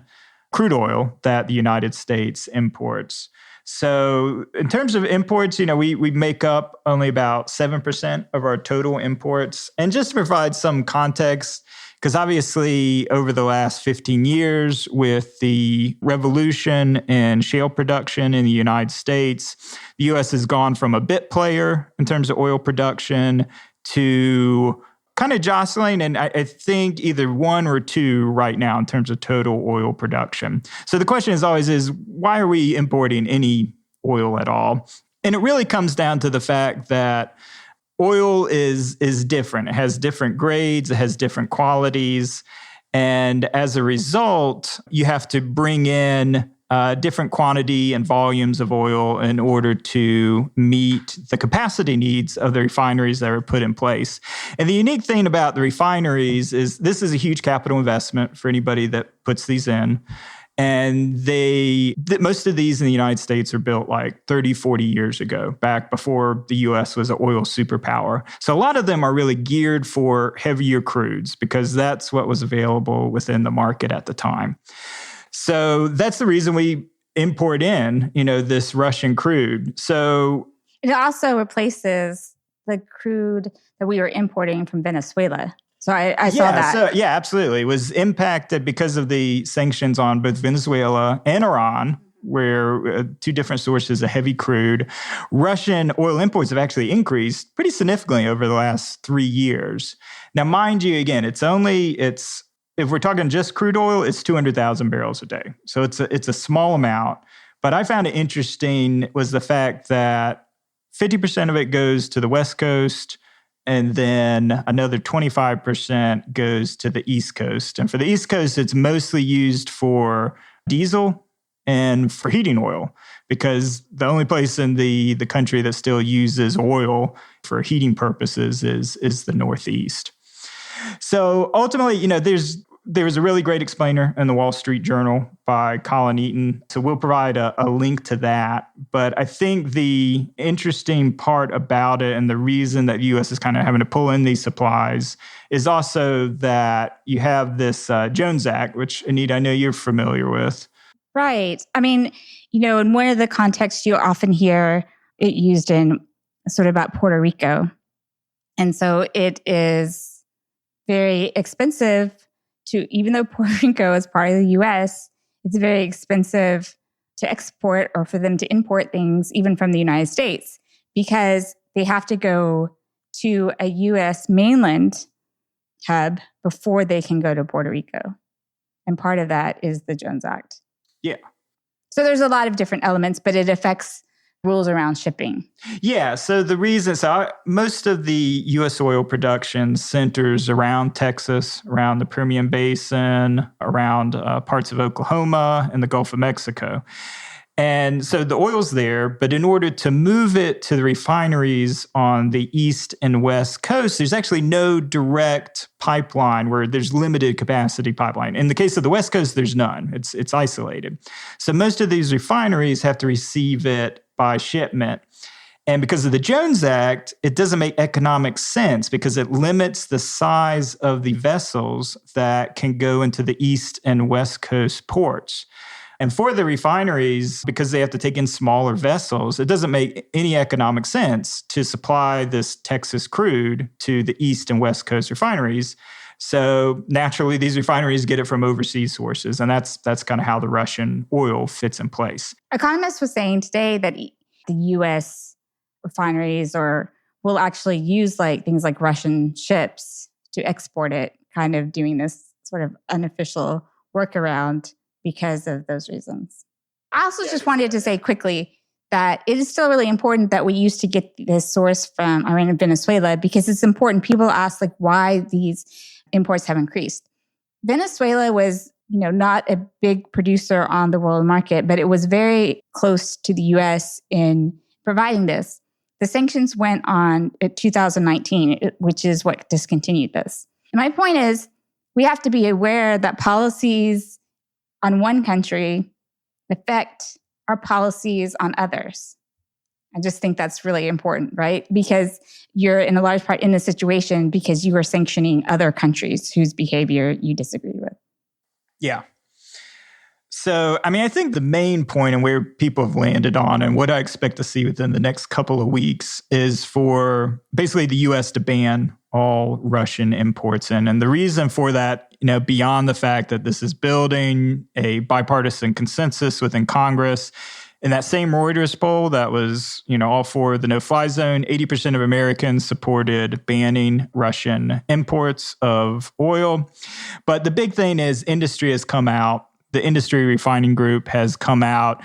crude oil that the United States imports. So in terms of imports, we make up only about 7% of our total imports. And just to provide some context, because obviously over the last 15 years with the revolution in shale production in the United States, the U.S. has gone from a bit player in terms of oil production to kind of jostling, and I think either one or two right now in terms of total oil production. So the question is always why are we importing any oil at all? And it really comes down to the fact that oil is different. It has different grades, it has different qualities, and as a result, you have to bring in different quantity and volumes of oil in order to meet the capacity needs of the refineries that are put in place. And the unique thing about the refineries is this is a huge capital investment for anybody that puts these in. And most of these in the United States are built like 30, 40 years ago, back before the U.S. was an oil superpower. So a lot of them are really geared for heavier crudes because that's what was available within the market at the time. So that's the reason we import in, this Russian crude. So it also replaces the crude that we were importing from Venezuela. So I saw that. Yeah, absolutely. It was impacted because of the sanctions on both Venezuela and Iran, where two different sources of heavy crude. Russian oil imports have actually increased pretty significantly over the last 3 years. Now, mind you, again, if we're talking just crude oil, it's 200,000 barrels a day. So it's a small amount. But I found it interesting was the fact that 50% of it goes to the West Coast, and then another 25% goes to the East Coast. And for the East Coast, it's mostly used for diesel and for heating oil, because the only place in the country that still uses oil for heating purposes is the Northeast. So ultimately, there was a really great explainer in the Wall Street Journal by Colin Eaton. So we'll provide a link to that. But I think the interesting part about it and the reason that the U.S. is kind of having to pull in these supplies is also that you have this Jones Act, which, Anita, I know you're familiar with. Right. I mean, in one of the contexts you often hear it used in sort of about Puerto Rico. And so it is very expensive even though Puerto Rico is part of the U.S., it's very expensive to export or for them to import things even from the United States because they have to go to a U.S. mainland hub before they can go to Puerto Rico. And part of that is the Jones Act. Yeah. So there's a lot of different elements, but it affects rules around shipping. Yeah. So most of the U.S. oil production centers around Texas, around the Permian Basin, around parts of Oklahoma and the Gulf of Mexico. And so the oil's there, but in order to move it to the refineries on the East and West Coast, there's actually no direct pipeline where there's limited capacity pipeline. In the case of the West Coast, there's none. It's isolated. So most of these refineries have to receive it by shipment. And because of the Jones Act, it doesn't make economic sense because it limits the size of the vessels that can go into the East and West Coast ports. And for the refineries, because they have to take in smaller vessels, it doesn't make any economic sense to supply this Texas crude to the East and West Coast refineries. So naturally, these refineries get it from overseas sources. And that's kind of how the Russian oil fits in place. Economist was saying today that the U.S. refineries will actually use things like Russian ships to export it, kind of doing this sort of unofficial workaround because of those reasons. I also just wanted to say quickly that it is still really important that we used to get this source from Iran and Venezuela because it's important. People ask why these imports have increased. Venezuela was, not a big producer on the world market, but it was very close to the U.S. in providing this. The sanctions went on in 2019, which is what discontinued this. And my point is, we have to be aware that policies on one country affect our policies on others. I just think that's really important, right? Because you're in a large part in this situation because you are sanctioning other countries whose behavior you disagree with. Yeah. So, I mean, I think the main point and where people have landed on and what I expect to see within the next couple of weeks is for basically the U.S. to ban all Russian imports in. And the reason for that, beyond the fact that this is building a bipartisan consensus within Congress, in that same Reuters poll that was, all for the no-fly zone, 80% of Americans supported banning Russian imports of oil. But the big thing is industry has come out. The industry refining group has come out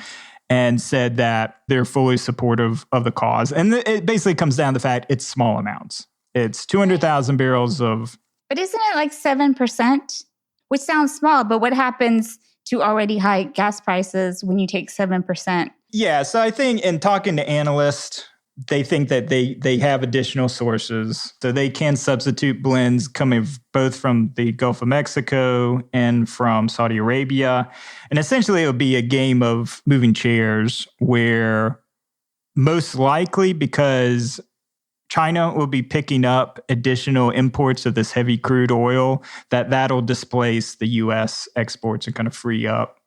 and said that they're fully supportive of the cause. And it basically comes down to the fact it's small amounts. It's 200,000 barrels of... But isn't it like 7%? Which sounds small, but what happens to already high gas prices when you take 7%? Yeah, so I think in talking to analysts, they think that they have additional sources. So they can substitute blends coming both from the Gulf of Mexico and from Saudi Arabia. And essentially it would be a game of moving chairs where most likely because China will be picking up additional imports of this heavy crude oil, that'll displace the U.S. exports and kind of free up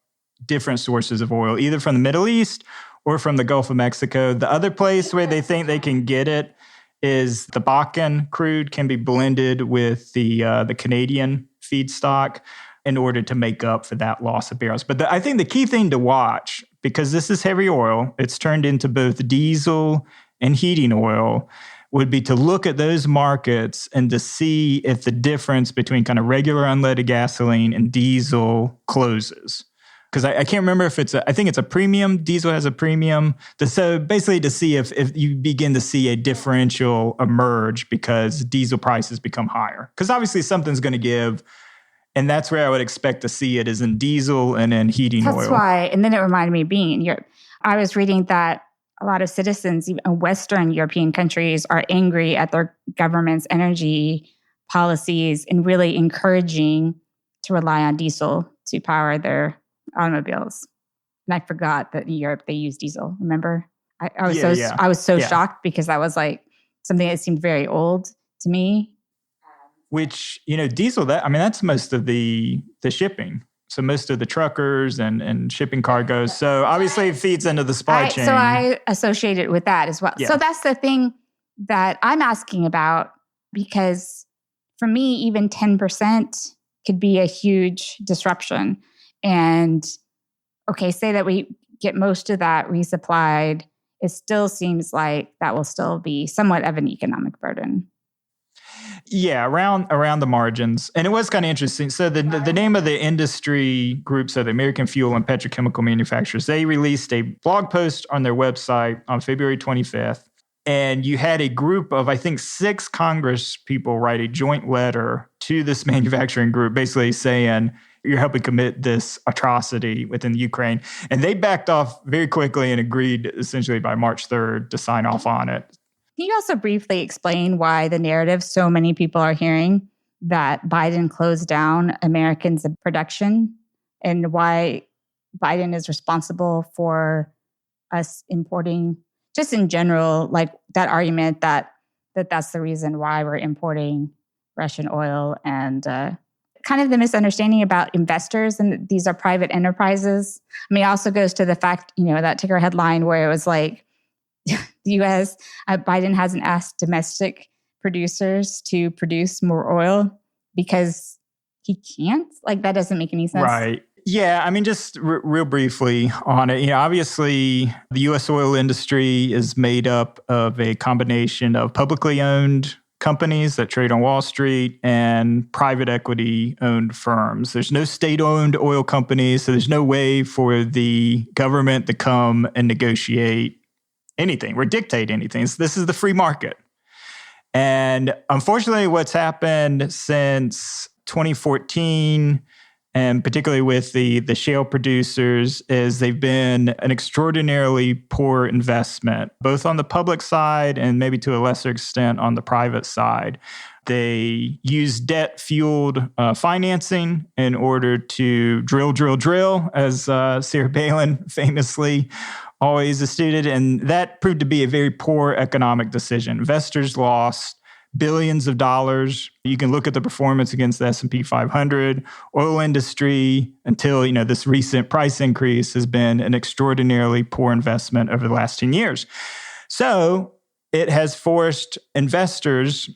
different sources of oil, either from the Middle East or from the Gulf of Mexico. The other place where they think they can get it is the Bakken crude can be blended with the Canadian feedstock in order to make up for that loss of barrels. But I think the key thing to watch, because this is heavy oil, it's turned into both diesel and heating oil, would be to look at those markets and to see if the difference between kind of regular unleaded gasoline and diesel closes. Because I can't remember if I think it's a premium. Diesel has a premium. So basically to see if you begin to see a differential emerge because diesel prices become higher. Because obviously something's going to give. And that's where I would expect to see it is in diesel and in heating oil. That's why. And then it reminded me of being in Europe. I was reading that a lot of citizens, even in Western European countries, are angry at their government's energy policies and really encouraging to rely on diesel to power their automobiles. And I forgot that in Europe they use diesel. Remember? I was so shocked because that was like something that seemed very old to me. Which, diesel, that's most of the shipping. So most of the truckers and shipping cargoes. So obviously it feeds into the supply chain. So I associate it with that as well. Yeah. So that's the thing that I'm asking about, because for me, even 10% could be a huge disruption. And okay, say that we get most of that resupplied, it still seems like that will still be somewhat of an economic burden. Yeah, around the margins. And it was kind of interesting. So the name of the industry group, so the American Fuel and Petrochemical Manufacturers, they released a blog post on their website on February 25th. And you had a group of, I think, 6 Congress people write a joint letter to this manufacturing group, basically saying, you're helping commit this atrocity within Ukraine. And they backed off very quickly and agreed essentially by March 3rd to sign off on it. Can you also briefly explain why the narrative so many people are hearing that Biden closed down Americans' production and why Biden is responsible for us importing, just in general, like that argument that's the reason why we're importing Russian oil, and kind of the misunderstanding about investors and these are private enterprises. I mean, it also goes to the fact, that ticker headline where it was like, the U.S., Biden hasn't asked domestic producers to produce more oil because he can't? Like, that doesn't make any sense. Right. Yeah, I mean, just real briefly on it, obviously the U.S. oil industry is made up of a combination of publicly owned companies that trade on Wall Street and private equity-owned firms. There's no state-owned oil companies, so there's no way for the government to come and negotiate anything or dictate anything. This is the free market. And unfortunately, what's happened since 2014 and particularly with the shale producers, is they've been an extraordinarily poor investment, both on the public side and maybe to a lesser extent on the private side. They use debt-fueled financing in order to drill, as Sarah Palin famously always stated, and that proved to be a very poor economic decision. Investors lost billions of dollars. You can look at the performance against the S&P 500. Oil industry, until this recent price increase, has been an extraordinarily poor investment over the last 10 years. So it has forced investors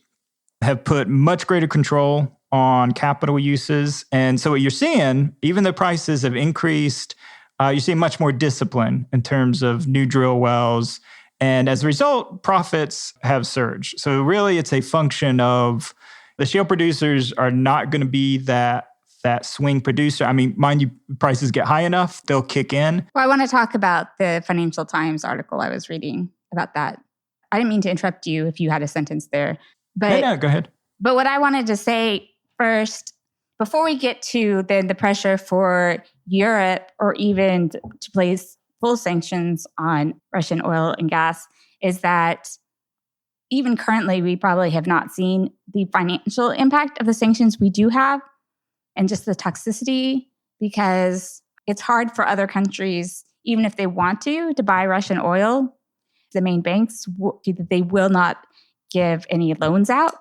have put much greater control on capital uses. And so what you're seeing, even though prices have increased, you're seeing much more discipline in terms of new drill wells. And as a result, profits have surged. So really, it's a function of the shale producers are not going to be that swing producer. I mean, mind you, prices get high enough, they'll kick in. Well, I want to talk about the Financial Times article I was reading about that. I didn't mean to interrupt you if you had a sentence there. But no, go ahead. But what I wanted to say first, before we get to the pressure for Europe or even to place full sanctions on Russian oil and gas, is that even currently, we probably have not seen the financial impact of the sanctions we do have and just the toxicity, because it's hard for other countries, even if they want to buy Russian oil. The main banks, they will not give any loans out,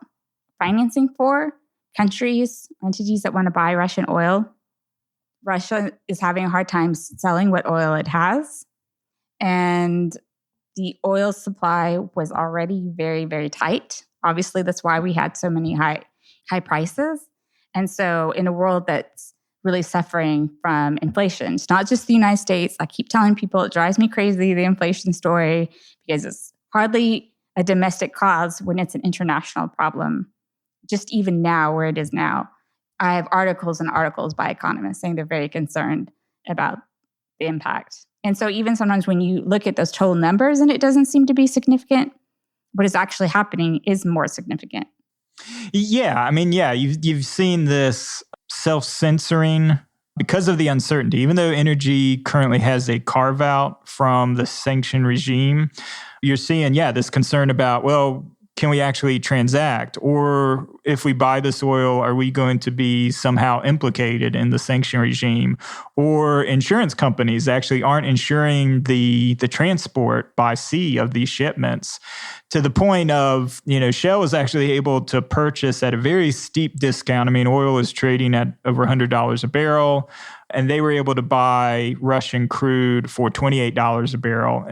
financing for countries, entities that want to buy Russian oil. Russia is having a hard time selling what oil it has. And the oil supply was already very, very tight. Obviously, that's why we had so many high prices. And so in a world that's really suffering from inflation, it's not just the United States. I keep telling people it drives me crazy, the inflation story, because it's hardly a domestic cause when it's an international problem. Just even now, where it is now, I have articles and articles by economists saying they're very concerned about the impact. And so even sometimes when you look at those total numbers and it doesn't seem to be significant, what is actually happening is more significant. Yeah, I mean, you've seen this self-censoring because of the uncertainty. Even though energy currently has a carve-out from the sanction regime, you're seeing, this concern about, well, can we actually transact? Or if we buy this oil, are we going to be somehow implicated in the sanction regime? Or insurance companies actually aren't insuring the transport by sea of these shipments, to the point of, Shell was actually able to purchase at a very steep discount. I mean, oil is trading at over $100 a barrel, and they were able to buy Russian crude for $28 a barrel,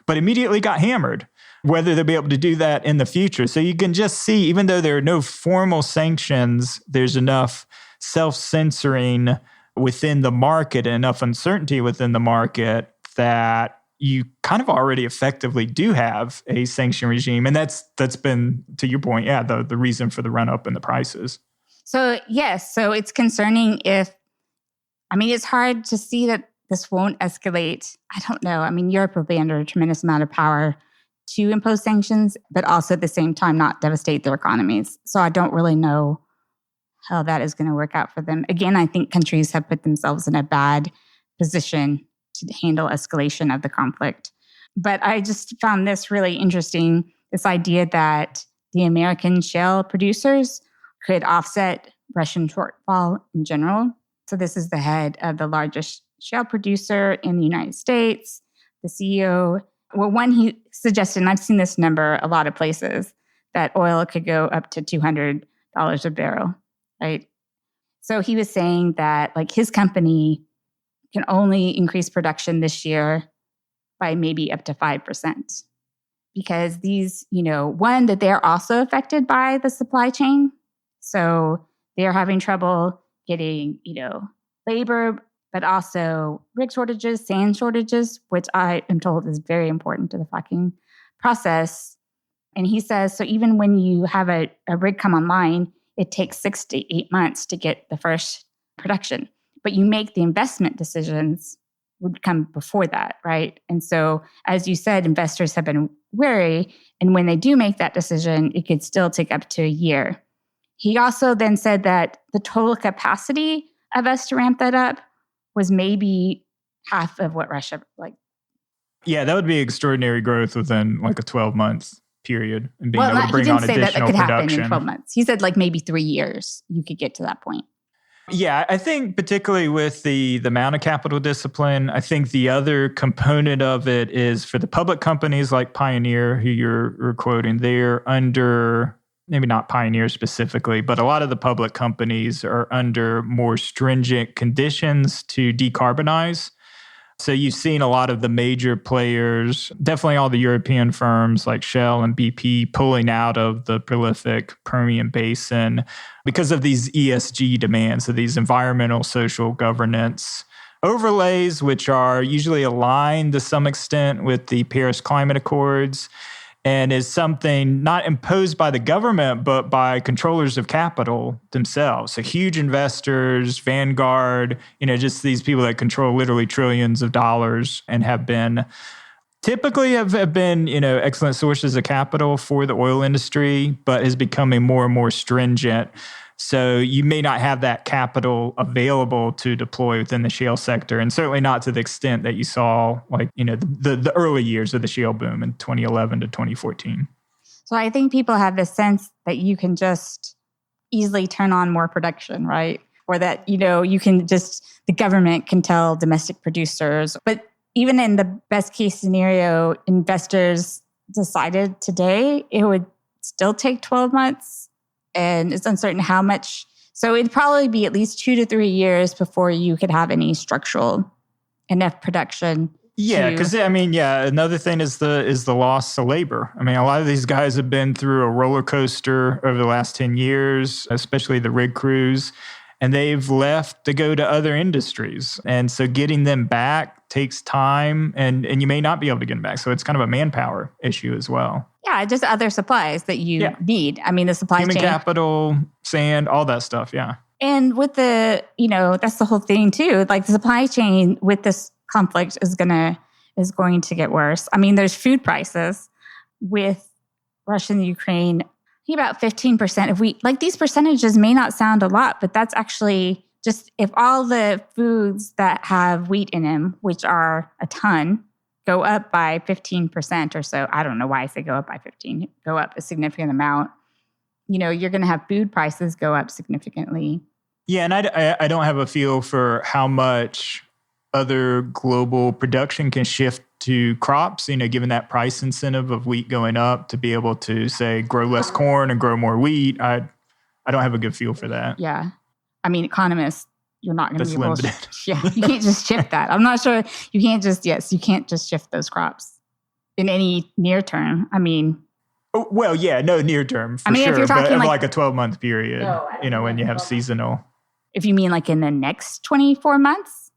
but immediately got hammered. Whether they'll be able to do that in the future. So you can just see, even though there are no formal sanctions, there's enough self-censoring within the market and enough uncertainty within the market that you kind of already effectively do have a sanction regime. And that's been, to your point, the reason for the run-up in the prices. So, yes, so it's concerning it's hard to see that this won't escalate. I don't know. I mean, Europe will be under a tremendous amount of power to impose sanctions, but also at the same time not devastate their economies. So I don't really know how that is going to work out for them. Again, I think countries have put themselves in a bad position to handle escalation of the conflict. But I just found this really interesting, this idea that the American shale producers could offset Russian shortfall in general. So this is the head of the largest shale producer in the United States, the CEO. Well, one, he suggested, and I've seen this number a lot of places, that oil could go up to $200 a barrel, right? So he was saying that his company can only increase production this year by maybe up to 5%. Because these, one, that they're also affected by the supply chain. So they're having trouble getting, labor, but also rig shortages, sand shortages, which I am told is very important to the fracking process. And he says, so even when you have a rig come online, it takes 6 to 8 months to get the first production. But you make the investment decisions would come before that, right? And so, as you said, investors have been wary. And when they do make that decision, it could still take up to a year. He also then said that the total capacity of us to ramp that up was maybe half of what Russia like. Yeah, that would be extraordinary growth within like a 12-month period and being able to bring on additional production. He didn't say that could happen in 12 months. He said like maybe 3 years you could get to that point. Yeah, I think particularly with the amount of capital discipline, I think the other component of it is for the public companies like Pioneer, who you're quoting, they're under, maybe not Pioneer specifically, but a lot of the public companies are under more stringent conditions to decarbonize. So you've seen a lot of the major players, definitely all the European firms like Shell and BP, pulling out of the prolific Permian Basin because of these ESG demands, so these environmental, social governance overlays, which are usually aligned to some extent with the Paris Climate Accords, and is something not imposed by the government, but by controllers of capital themselves. So huge investors, Vanguard, just these people that control literally trillions of dollars and have been excellent sources of capital for the oil industry, but is becoming more and more stringent. So you may not have that capital available to deploy within the shale sector, and certainly not to the extent that you saw the early years of the shale boom in 2011 to 2014. So I think people have this sense that you can just easily turn on more production, right? Or that, you can the government can tell domestic producers. But even in the best case scenario, investors decided today it would still take 12 months. And it's uncertain how much. So it'd probably be at least 2 to 3 years before you could have any structural enough production. Yeah, because another thing is the loss of labor. I mean, a lot of these guys have been through a roller coaster over the last 10 years, especially the rig crews, and they've left to go to other industries. And so getting them back takes time, and you may not be able to get them back. So it's kind of a manpower issue as well. Yeah, just other supplies that you need. I mean, the supply chain. Human capital, sand, all that stuff, yeah. And with the, that's the whole thing too. Like the supply chain with this conflict is going to get worse. I mean, there's food prices with Russia and Ukraine. I think about 15% of wheat. Like these percentages may not sound a lot, but that's actually just if all the foods that have wheat in them, which are a ton, go up by 15% or so. I don't know why I say go up by 15, go up a significant amount. You're going to have food prices go up significantly. Yeah, and I don't have a feel for how much other global production can shift to crops, given that price incentive of wheat going up to be able to, say, grow less corn and grow more wheat. I don't have a good feel for that. Yeah. I mean, economists, you're not going to be able to. Yeah, you can't just shift that. I'm not sure. You can't just shift those crops in any near term. I mean. Oh, well, yeah, no near term for sure. If you're talking like a 12-month period, when you have seasonal. If you mean like in the next 24 months?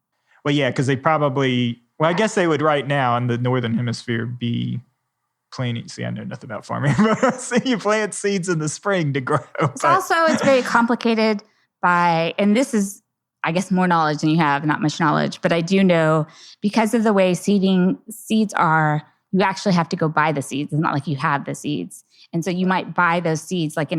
Well, yeah, because they probably, I guess they would right now in the Northern Hemisphere be planting. See, I know nothing about farming, but you plant seeds in the spring to grow. It's very complicated and this is, I guess, more knowledge than you have, not much knowledge, but I do know because of the way seeds are, you actually have to go buy the seeds. It's not like you have the seeds. And so you might buy those seeds like for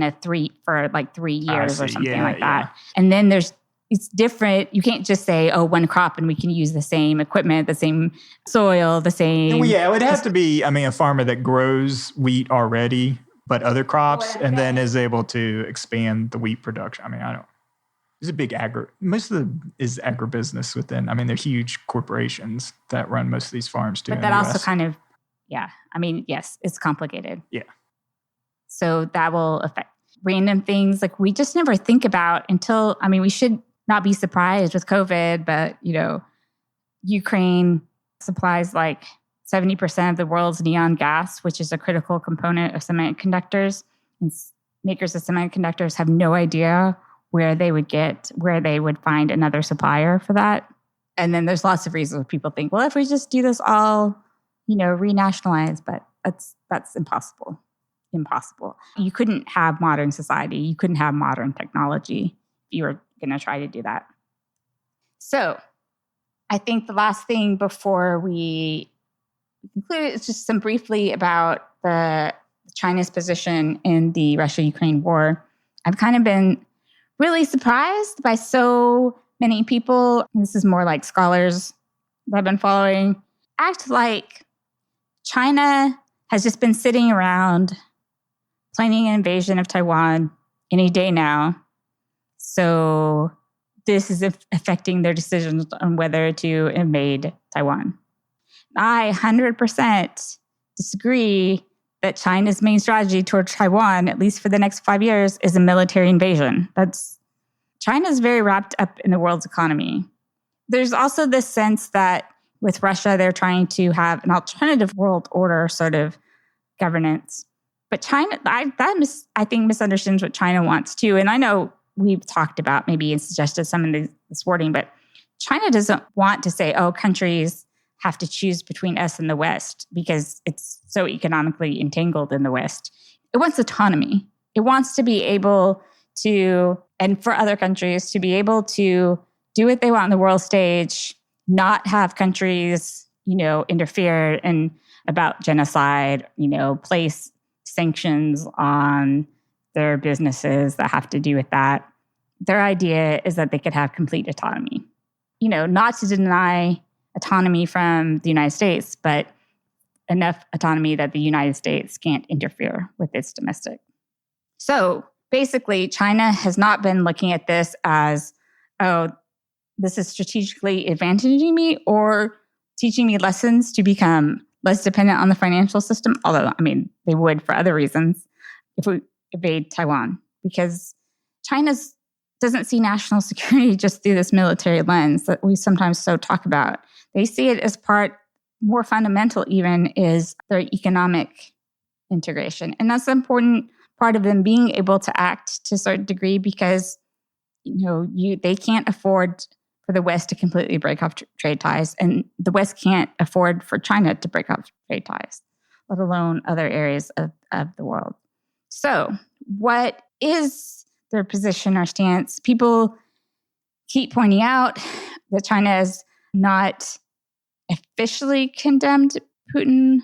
3 years or something like that. And then it's different. You can't just say, one crop and we can use the same equipment, the same soil, the same. Well, yeah, it would have to be, a farmer that grows wheat already, but other crops, and then is able to expand the wheat production. There's a big most of is agribusiness within. They're huge corporations that run most of these farms too. But that also kind of, yes, it's complicated. Yeah. So that will affect random things like we just never think about until, we should not be surprised with COVID, but, Ukraine supplies like 70% of the world's neon gas, which is a critical component of semiconductors. And makers of semiconductors have no idea where they would find another supplier for that. And then there's lots of reasons where people think, well, if we just do this all, renationalize, but that's impossible. You couldn't have modern society. You couldn't have modern technology if you were going to try to do that. So I think the last thing before we conclude is just some briefly about China's position in the Russia-Ukraine war. I've kind of been really surprised by so many people, this is more like scholars that I've been following, act like China has just been sitting around planning an invasion of Taiwan any day now. So this is affecting their decisions on whether to invade Taiwan. I 100% disagree that China's main strategy toward Taiwan, at least for the next 5 years, is a military invasion. China's very wrapped up in the world's economy. There's also this sense that with Russia, they're trying to have an alternative world order sort of governance. But China, I think, misunderstands what China wants too. And I know we've talked about maybe and suggested some of this wording, but China doesn't want to say, oh, countries have to choose between us and the West because it's so economically entangled in the West. It wants autonomy. It wants to be able to, and for other countries to be able to do what they want on the world stage, not have countries, interfere in about genocide, place sanctions on their businesses that have to do with that. Their idea is that they could have complete autonomy. Not to deny autonomy from the United States, but enough autonomy that the United States can't interfere with its domestic. So basically, China has not been looking at this as, oh, this is strategically advantaging me or teaching me lessons to become less dependent on the financial system. Although, they would for other reasons if we invade Taiwan, because China doesn't see national security just through this military lens that we sometimes so talk about. They see it as more fundamental even, is their economic integration. And that's an important part of them being able to act to a certain degree because, they can't afford for the West to completely break off trade ties. And the West can't afford for China to break off trade ties, let alone other areas of the world. So what is their position or stance? People keep pointing out that China has not officially condemned Putin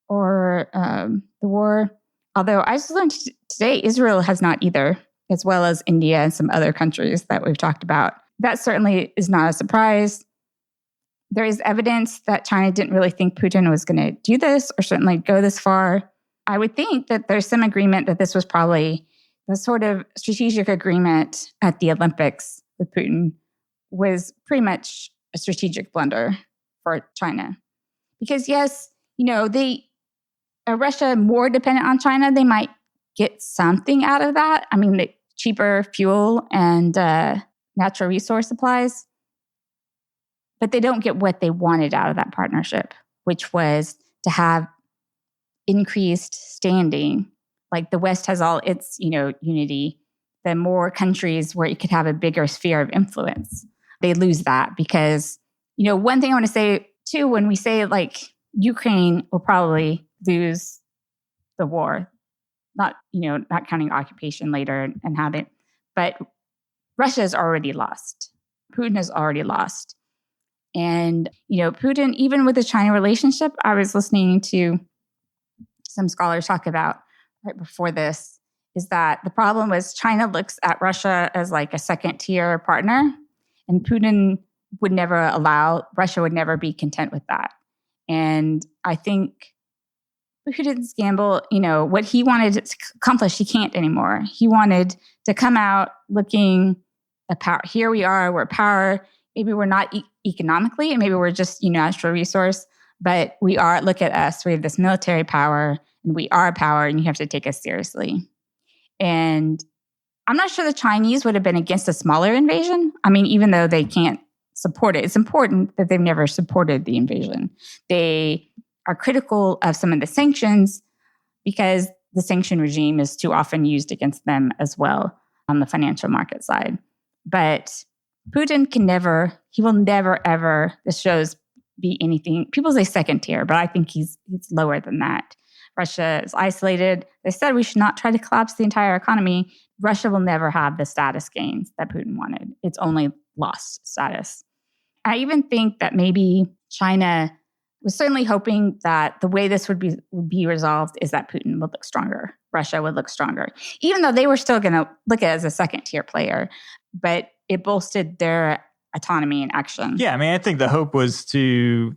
or the war. Although I just learned today, Israel has not either, as well as India and some other countries that we've talked about. That certainly is not a surprise. There is evidence that China didn't really think Putin was going to do this or certainly go this far. I would think that there's some agreement that this was probably the sort of strategic agreement at the Olympics with Putin was pretty much a strategic blunder for China. Because yes, Russia more dependent on China, they might get something out of that. The cheaper fuel and natural resource supplies, but they don't get what they wanted out of that partnership, which was to have increased standing. Like the West has all its, unity, the more countries where it could have a bigger sphere of influence. They lose that because, one thing I want to say too, when we say like Ukraine will probably lose the war, not counting occupation later and how but Russia has already lost. Putin has already lost. And, Putin, even with the China relationship, I was listening to some scholars talk about right before this, is that the problem was China looks at Russia as like a second tier partner, and Putin would never Russia would never be content with that. And I think Putin's gamble, what he wanted to accomplish, he can't anymore. He wanted to come out looking at power. Here we are, we're power. Maybe we're not economically, and maybe we're just natural resource, but we are, look at us, we have this military power, and we are power, and you have to take us seriously. And I'm not sure the Chinese would have been against a smaller invasion. Even though they can't support it, it's important that they've never supported the invasion. They are critical of some of the sanctions because the sanction regime is too often used against them as well on the financial market side. But Putin he will never, ever, this shows, be anything. People say second tier, but I think he's lower than that. Russia is isolated. They said we should not try to collapse the entire economy. Russia will never have the status gains that Putin wanted. It's only lost status. I even think that maybe China was certainly hoping that the way this would be resolved is that Putin would look stronger. Russia would look stronger, even though they were still going to look at it as a second tier player. But it bolstered their autonomy in action. Yeah, I mean, I think the hope was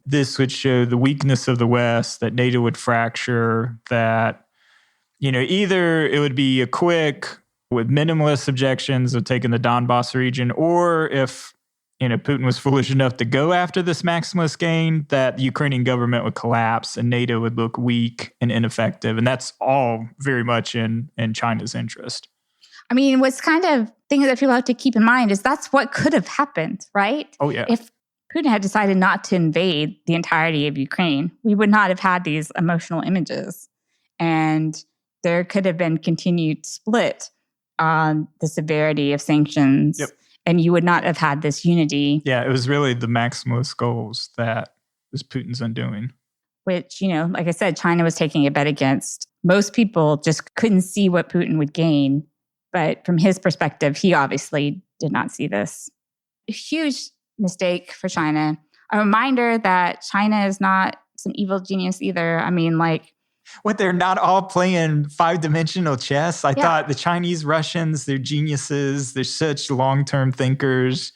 this would show the weakness of the West, that NATO would fracture, that, either it would be a quick, with minimalist objections of taking the Donbass region, or if, Putin was foolish enough to go after this maximalist gain, that the Ukrainian government would collapse and NATO would look weak and ineffective. And that's all very much in China's interest. I mean, what's kind of thing that people have to keep in mind is that's what could have happened, right? Oh, yeah. If Putin had decided not to invade the entirety of Ukraine, we would not have had these emotional images. And there could have been continued split on the severity of sanctions. Yep. And you would not have had this unity. Yeah, it was really the maximalist goals that was Putin's undoing. Which, like I said, China was taking a bet against. Most people just couldn't see what Putin would gain. But from his perspective, he obviously did not see this. A huge mistake for China. A reminder that China is not some evil genius either. I mean, what, they're not all playing five-dimensional chess? I thought the Chinese, Russians, they're geniuses. They're such long-term thinkers.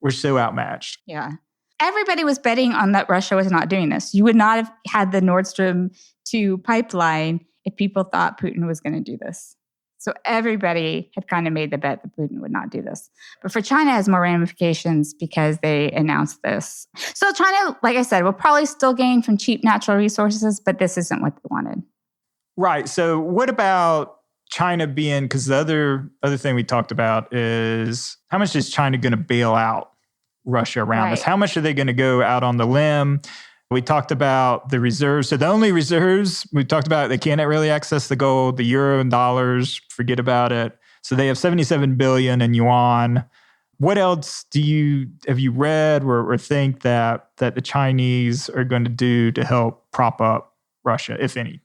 We're so outmatched. Yeah. Everybody was betting on that Russia was not doing this. You would not have had the Nord Stream 2 pipeline if people thought Putin was going to do this. So everybody had kind of made the bet that Putin would not do this. But for China, it has more ramifications because they announced this. So China, like I said, will probably still gain from cheap natural resources, but this isn't what they wanted. Right. So what about China being, because the other thing we talked about is how much is China going to bail out Russia around this? How much are they going to go out on the limb? We talked about the reserves. So the only reserves we talked about, they cannot really access the gold, the euro and dollars, forget about it. So they have 77 billion in yuan. What else have you read or think that the Chinese are going to do to help prop up Russia, if any?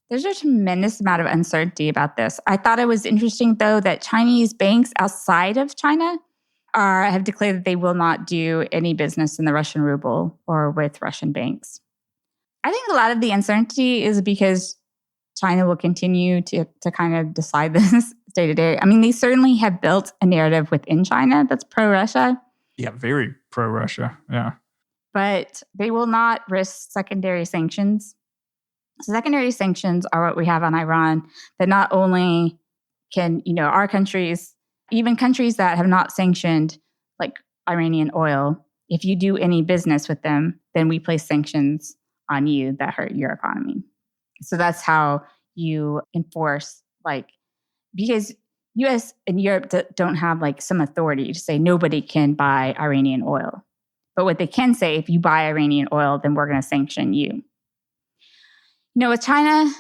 There's a tremendous amount of uncertainty about this. I thought it was interesting, though, that Chinese banks outside of China have declared that they will not do any business in the Russian ruble or with Russian banks. I think a lot of the uncertainty is because China will continue to kind of decide this day to day. I mean, they certainly have built a narrative within China that's pro-Russia. Yeah, very pro-Russia, yeah. But they will not risk secondary sanctions. So secondary sanctions are what we have on Iran, that not only can, our countries, even countries that have not sanctioned, like Iranian oil, if you do any business with them, then we place sanctions on you that hurt your economy. So that's how you enforce, because US and Europe don't have some authority to say nobody can buy Iranian oil. But what they can say, if you buy Iranian oil, then we're going to sanction you. With China,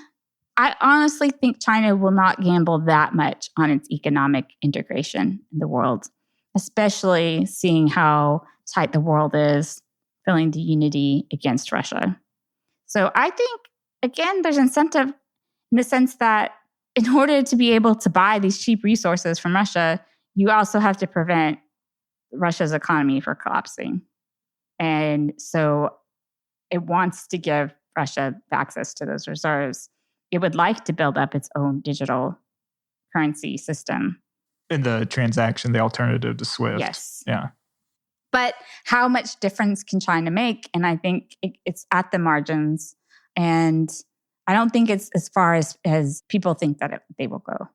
I honestly think China will not gamble that much on its economic integration in the world, especially seeing how tight the world is, feeling the unity against Russia. So I think, again, there's incentive in the sense that in order to be able to buy these cheap resources from Russia, you also have to prevent Russia's economy from collapsing. And so it wants to give Russia access to those reserves. It would like to build up its own digital currency system. In the transaction, the alternative to SWIFT. Yes. Yeah. But how much difference can China make? And I think it's at the margins. And I don't think it's as far as people think that they will go.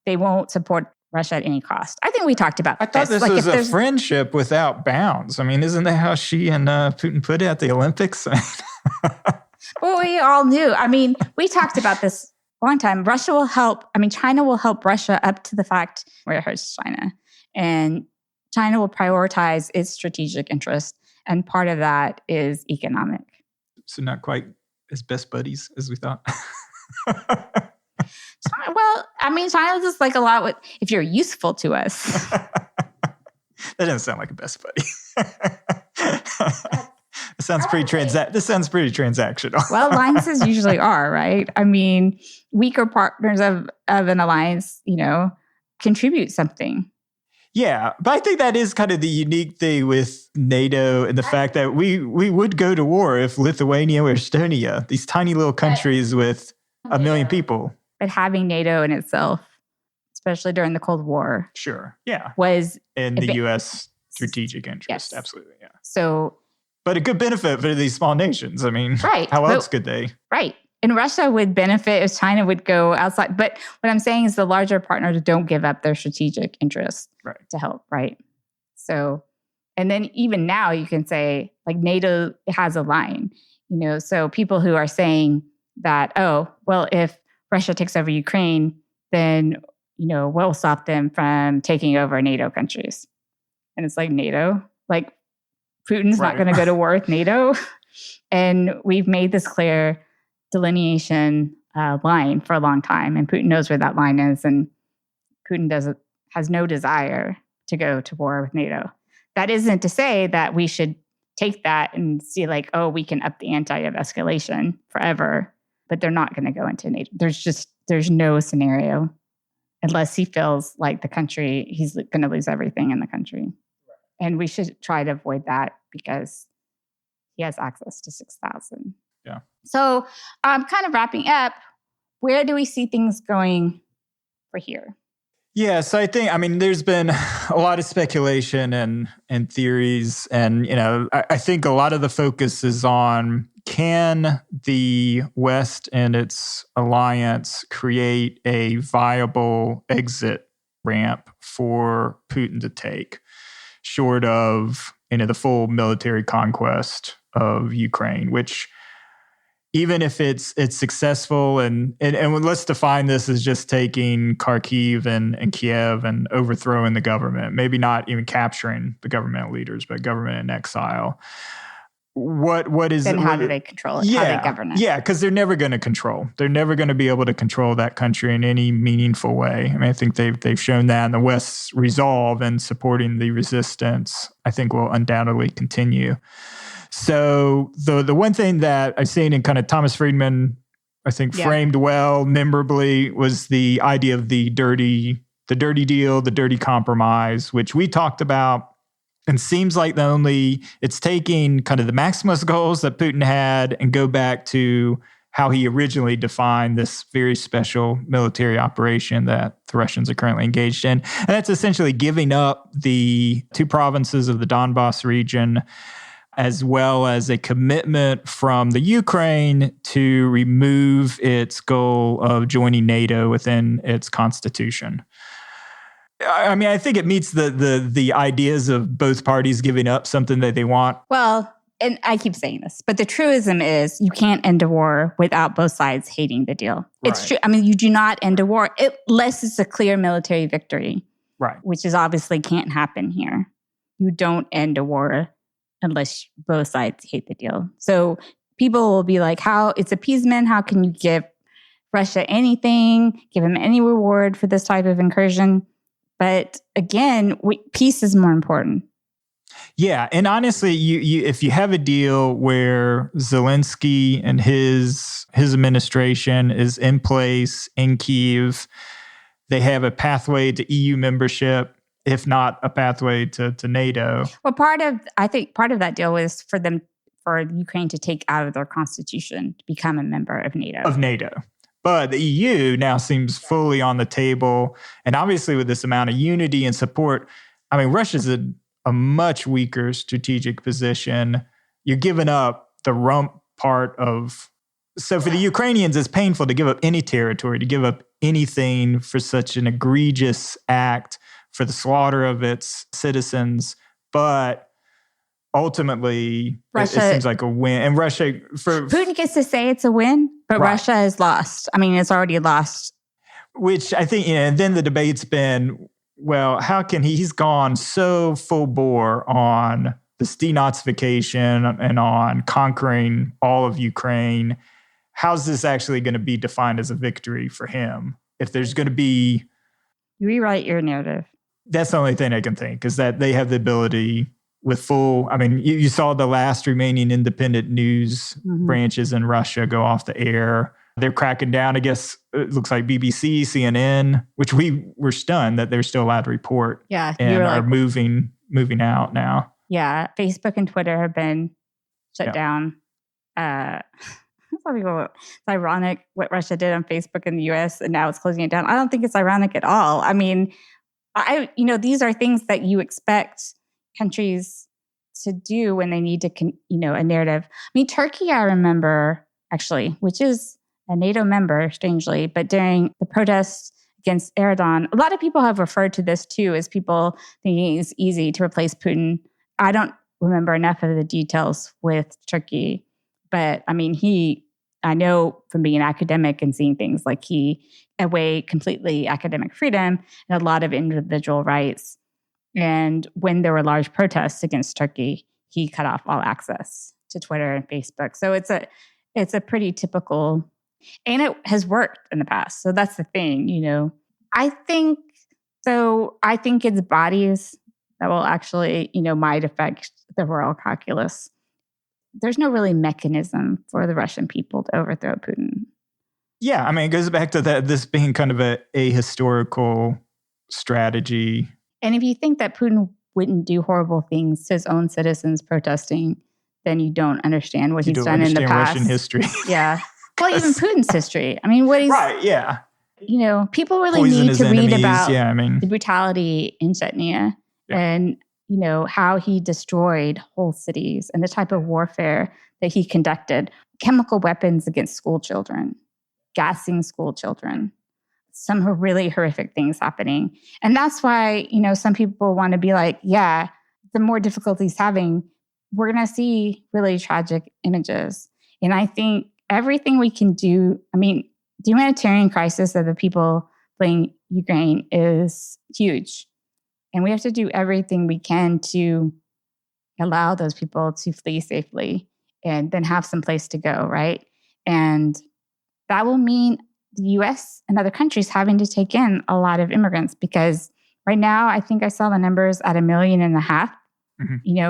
They won't support Russia at any cost. I think we talked about this. I thought this was a friendship without bounds. I mean, isn't that how Xi and Putin put it at the Olympics? Well, we all knew. I mean, we talked about this a long time. China will help Russia up to the fact where it hurts China. And China will prioritize its strategic interest. And part of that is economic. So not quite as best buddies as we thought. China's just a lot with, if you're useful to us. That doesn't sound like a best buddy. This sounds pretty transactional. Well, alliances usually are, right? I mean, weaker partners of an alliance, contribute something. Yeah, but I think that is kind of the unique thing with NATO and the fact that we would go to war if Lithuania or Estonia, these tiny little countries with 1 million people. But having NATO in itself, especially during the Cold War, sure, yeah, was in the U.S. strategic interest. Yes. Absolutely, yeah. So, but a good benefit for these small nations. I mean, right. How else could they? Right. And Russia would benefit if China would go outside. But what I'm saying is the larger partners don't give up their strategic interests to help, right? So, and then even now you can say, like, NATO has a line, so people who are saying that, oh, well, if Russia takes over Ukraine, then, we'll stop them from taking over NATO countries. And it's like, NATO? Like, Putin's not going to go to war with NATO? And we've made this clear delineation line for a long time, and Putin knows where that line is, and Putin has no desire to go to war with NATO. That isn't to say that we should take that and see like, oh, we can up the ante of escalation forever, but they're not going to go into NATO. There's no scenario unless he feels like he's going to lose everything in the country. And we should try to avoid that because he has access to 6,000. Yeah. So kind of wrapping up, where do we see things going for here? Yeah, so I mean, there's been a lot of speculation and theories. And, I think a lot of the focus is on, can the West and its alliance create a viable exit ramp for Putin to take, short of, the full military conquest of Ukraine, which, even if it's successful, and let's define this as just taking Kharkiv and Kiev and overthrowing the government, maybe not even capturing the government leaders, but government in exile. What is then? How do they control it? Yeah, how they govern it? Yeah, because they're never going to control. They're never going to be able to control that country in any meaningful way. I mean, I think they've shown that, and the West's resolve in supporting the resistance, I think, will undoubtedly continue. So the one thing that I've seen in kind of Thomas Friedman, I think, framed well, memorably, was the idea of the dirty deal, the dirty compromise, which we talked about, and seems like it's taking kind of the maximalist goals that Putin had and go back to how he originally defined this very special military operation that the Russians are currently engaged in. And that's essentially giving up the 2 provinces of the Donbass region, as well as a commitment from the Ukraine to remove its goal of joining NATO within its constitution. I mean, I think it meets the ideas of both parties giving up something that they want. Well, and I keep saying this, but the truism is you can't end a war without both sides hating the deal. Right. It's true. I mean, you do not end a war unless it's a clear military victory, right? Which is obviously can't happen here. You don't end a war unless both sides hate the deal. So people will be like, it's appeasement. How can you give Russia anything, give him any reward for this type of incursion? But again, peace is more important. Yeah, and honestly, you if you have a deal where Zelensky and his administration is in place in Kyiv, they have a pathway to EU membership, if not a pathway to NATO. Well, I think part of that deal was for Ukraine to take out of their constitution to become a member of NATO. But the EU now seems fully on the table. And obviously with this amount of unity and support, I mean, Russia's a much weaker strategic position. You're giving up the rump part of... So for the Ukrainians, it's painful to give up any territory, to give up anything for such an egregious act, for the slaughter of its citizens. But ultimately, it seems like a win. And Putin gets to say it's a win, but right. Russia is lost. I mean, it's already lost. Which I think, and then the debate's been, well, how can he's gone so full bore on this denazification and on conquering all of Ukraine. How's this actually going to be defined as a victory for him? If there's going to be... You rewrite your narrative. That's the only thing I can think, is that they have the ability with full... I mean, you saw the last remaining independent news branches in Russia go off the air. They're cracking down, I guess, it looks like BBC, CNN, which we were stunned that they're still allowed to report. Yeah. And are moving out now. Yeah. Facebook and Twitter have been shut down. It's ironic what Russia did on Facebook in the US, and now it's closing it down. I don't think it's ironic at all. I mean, these are things that you expect countries to do when they need to, a narrative. I mean, Turkey, I remember actually, which is a NATO member, strangely, but during the protests against Erdogan, a lot of people have referred to this too as people thinking it's easy to replace Putin. I don't remember enough of the details with Turkey, but I mean, I know from being an academic and seeing things like he away completely academic freedom and a lot of individual rights. And when there were large protests against Turkey, he cut off all access to Twitter and Facebook. So it's a pretty typical, and it has worked in the past. So that's the thing, I think it's bodies that will actually, might affect the royal calculus. There's no really mechanism for the Russian people to overthrow Putin. Yeah, I mean, it goes back to this being kind of a historical strategy. And if you think that Putin wouldn't do horrible things to his own citizens protesting, then you don't understand what he's done in the past. Russian history. Yeah. Well, even Putin's history. I mean, what he's... Right, yeah. People really need to read about the brutality in Chechnya and, how he destroyed whole cities and the type of warfare that he conducted. Chemical weapons against school children, gassing school children, some really horrific things happening. And that's why, some people want to be like, yeah, the more difficulty he's having, we're going to see really tragic images. And I think everything we can do, I mean, the humanitarian crisis of the people fleeing Ukraine is huge. And we have to do everything we can to allow those people to flee safely and then have some place to go, right? And that will mean the U.S. and other countries having to take in a lot of immigrants because right now, I think I saw the numbers at 1.5 million,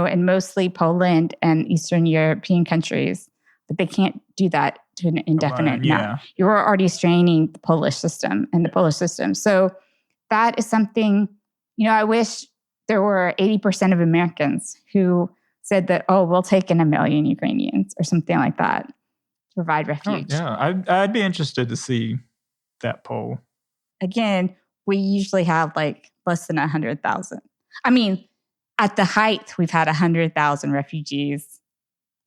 and mostly Poland and Eastern European countries. But they can't do that to an indefinite amount. You're already straining the Polish system and the Polish system. So that is something, I wish there were 80% of Americans who said that, we'll take in 1 million Ukrainians or something like that to provide refuge. I'd be interested to see that poll. Again, we usually have less than 100,000. I mean, at the height, we've had 100,000 refugees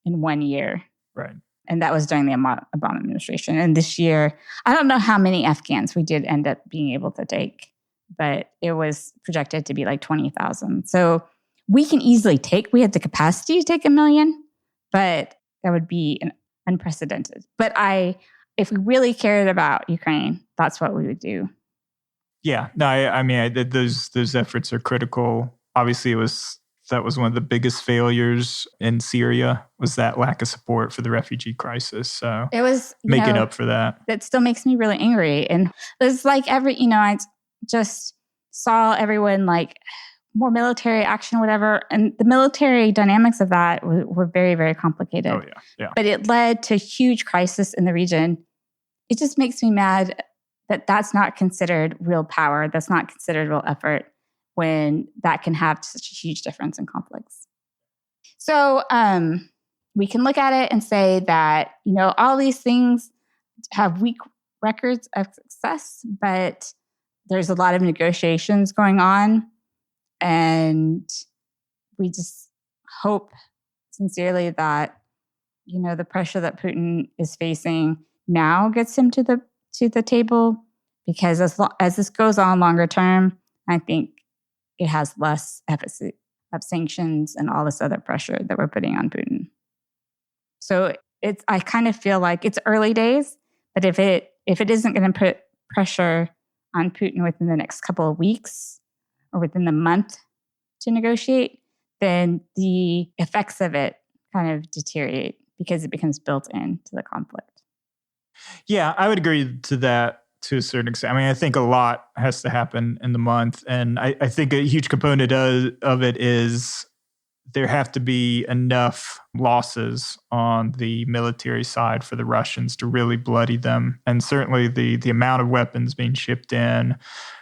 in 1 year. Right. And that was during the Obama administration. And this year, I don't know how many Afghans we did end up being able to take, but it was projected to be 20,000. So we can easily we have the capacity to take 1 million, but that would be unprecedented. But if we really cared about Ukraine, that's what we would do. Yeah, no, I mean, those efforts are critical. Obviously, that was one of the biggest failures in Syria was that lack of support for the refugee crisis. So it was making up for that. That still makes me really angry. And it's I just saw everyone more military action, whatever. And the military dynamics of that were very, very complicated. Oh, yeah. But it led to huge crisis in the region. It just makes me mad that that's not considered real power. That's not considered real effort when that can have such a huge difference in conflicts. So we can look at it and say that, all these things have weak records of success, but there's a lot of negotiations going on. And we just hope sincerely that, the pressure that Putin is facing now gets him to the table, because as this goes on longer term, I think it has less efficacy of sanctions and all this other pressure that we're putting on Putin. So I kind of feel like it's early days, but if it isn't going to put pressure on Putin within the next couple of weeks or within the month to negotiate, then the effects of it kind of deteriorate because it becomes built into the conflict. Yeah, I would agree to that to a certain extent. I mean, I think a lot has to happen in the month. And I think a huge component of it is there have to be enough losses on the military side for the Russians to really bloody them. And certainly the amount of weapons being shipped in.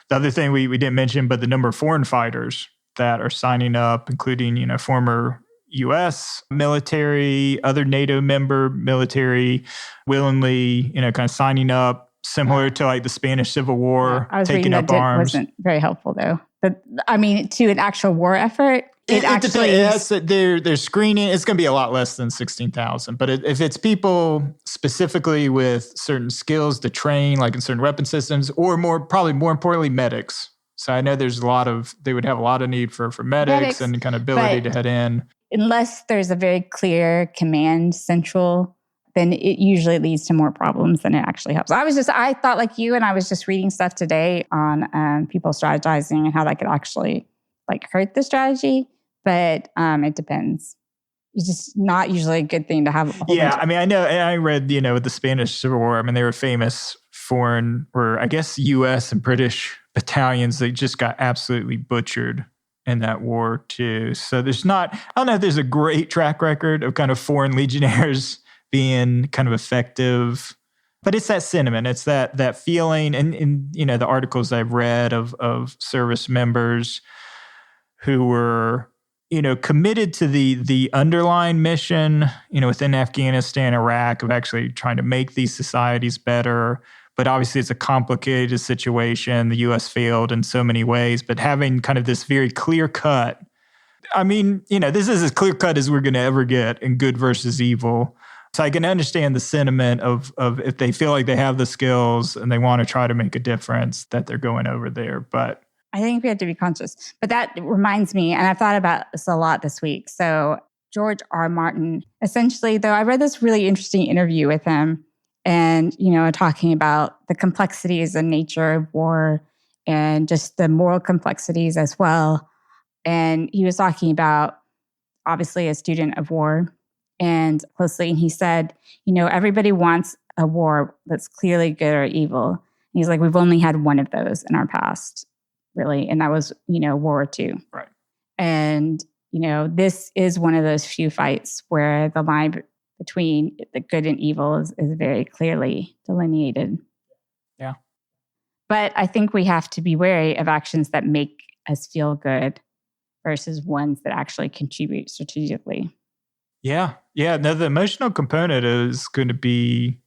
The other thing we didn't mention, but the number of foreign fighters that are signing up, including, former U.S. military, other NATO member military, willingly, kind of signing up, similar to the Spanish Civil War, taking up arms. Wasn't very helpful though. But I mean, to an actual war effort, it actually they're screening. It's going to be a lot less than 16,000. But if it's people specifically with certain skills to train, like in certain weapon systems, or probably more importantly, medics. So I know they would have a lot of need for medics and kind of ability to head in. Unless there's a very clear command central, then it usually leads to more problems than it actually helps. I thought like you, and I was just reading stuff today on people strategizing and how that could actually like hurt the strategy. But it depends. It's just not usually a good thing to have. I mean, I know, and I read, with the Spanish Civil War, I mean, they were famous foreign, or I guess U.S. and British battalions. They just got absolutely butchered in that war too. So I don't know if there's a great track record of kind of foreign legionnaires being kind of effective, but it's that sentiment. It's that feeling. And the articles I've read of service members who were, committed to the underlying mission, within Afghanistan, Iraq, of actually trying to make these societies better. But obviously it's a complicated situation. The U.S. failed in so many ways, but having kind of this very clear cut, I mean, this is as clear cut as we're going to ever get in good versus evil. So I can understand the sentiment of if they feel like they have the skills and they want to try to make a difference, that they're going over there. But I think we have to be conscious. But that reminds me, and I've thought about this a lot this week. So George R. Martin, essentially, though, I read this really interesting interview with him and, talking about the complexities and nature of war and just the moral complexities as well. And he was talking about, obviously, a student of war and closely. And he said, everybody wants a war that's clearly good or evil. And he's like, we've only had one of those in our past, really. And that was, World War II. Right. And, this is one of those few fights where the line between the good and evil is very clearly delineated. Yeah. But I think we have to be wary of actions that make us feel good versus ones that actually contribute strategically. Yeah. No, the emotional component is going to be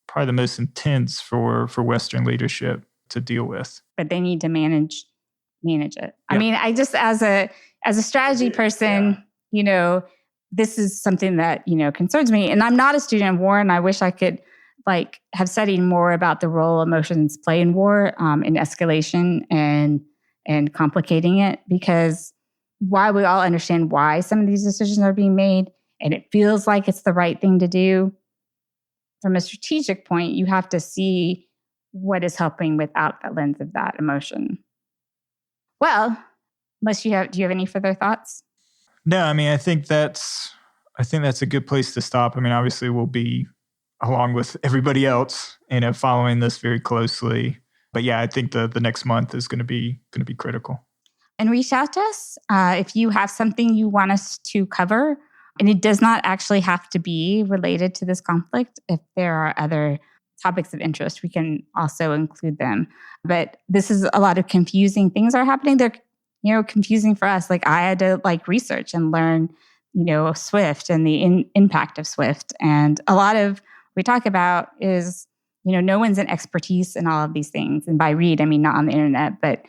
probably the most intense for Western leadership to deal with. But they need to manage it. Yeah. I mean, I just as a strategy person, this is something that, concerns me. And I'm not a student of war, and I wish I could have studied more about the role emotions play in war, in escalation and complicating it, because while we all understand why some of these decisions are being made, and it feels like it's the right thing to do, from a strategic point, you have to see what is helping without the lens of that emotion. Well, do you have any further thoughts? No, I mean, I think that's a good place to stop. I mean, obviously we'll be, along with everybody else, following this very closely. But yeah, I think the next month is going to be critical. And reach out to us if you have something you want us to cover. And it does not actually have to be related to this conflict. If there are other topics of interest, we can also include them. But this is a lot of confusing things are happening. They're, confusing for us. Like I had to research and learn, SWIFT and the impact of SWIFT. And a lot of what we talk about is, no one's an expertise in all of these things. And by read, I mean, not on the internet, but,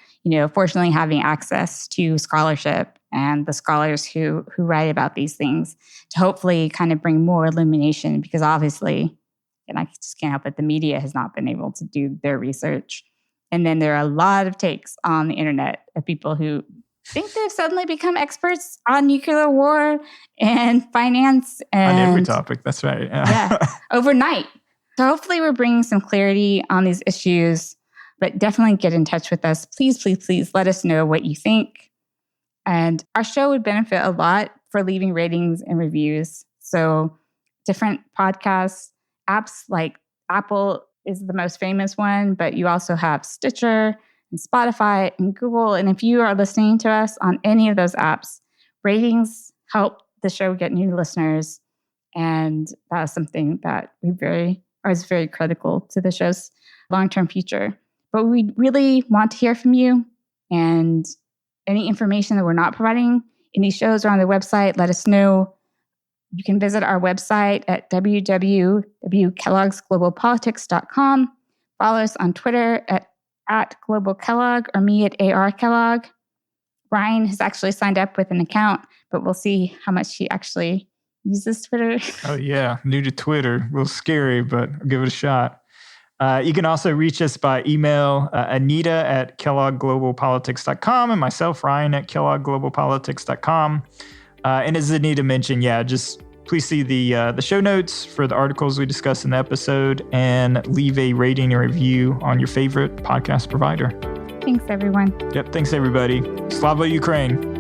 fortunately having access to scholarship and the scholars who write about these things to hopefully kind of bring more illumination, because obviously, and I just can't help it, the media has not been able to do their research. And then there are a lot of takes on the internet of people who think they've suddenly become experts on nuclear war and finance. And on every topic, that's right. Yeah, overnight. So hopefully we're bringing some clarity on these issues, but definitely get in touch with us. Please, please, please let us know what you think. And our show would benefit a lot for leaving ratings and reviews. So different podcasts, apps like Apple is the most famous one, but you also have Stitcher and Spotify and Google. And if you are listening to us on any of those apps, ratings help the show get new listeners. And that is something that is very critical to the show's long-term future. But we really want to hear from you, and any information that we're not providing in these shows or on the website, let us know. You can visit our website at www.kellogg'sglobalpolitics.com. Follow us on Twitter at Global Kellogg or me at AR Kellogg. Ryan has actually signed up with an account, but we'll see how much he actually uses Twitter. Oh, yeah. New to Twitter. A little scary, but I'll give it a shot. You can also reach us by email, Anita at kellogglobalpolitics.com and myself, Ryan, at kellogglobalpolitics.com. And as Anita mentioned, just please see the show notes for the articles we discussed in the episode and leave a rating and review on your favorite podcast provider. Thanks, everyone. Yep. Thanks, everybody. Slava Ukraine.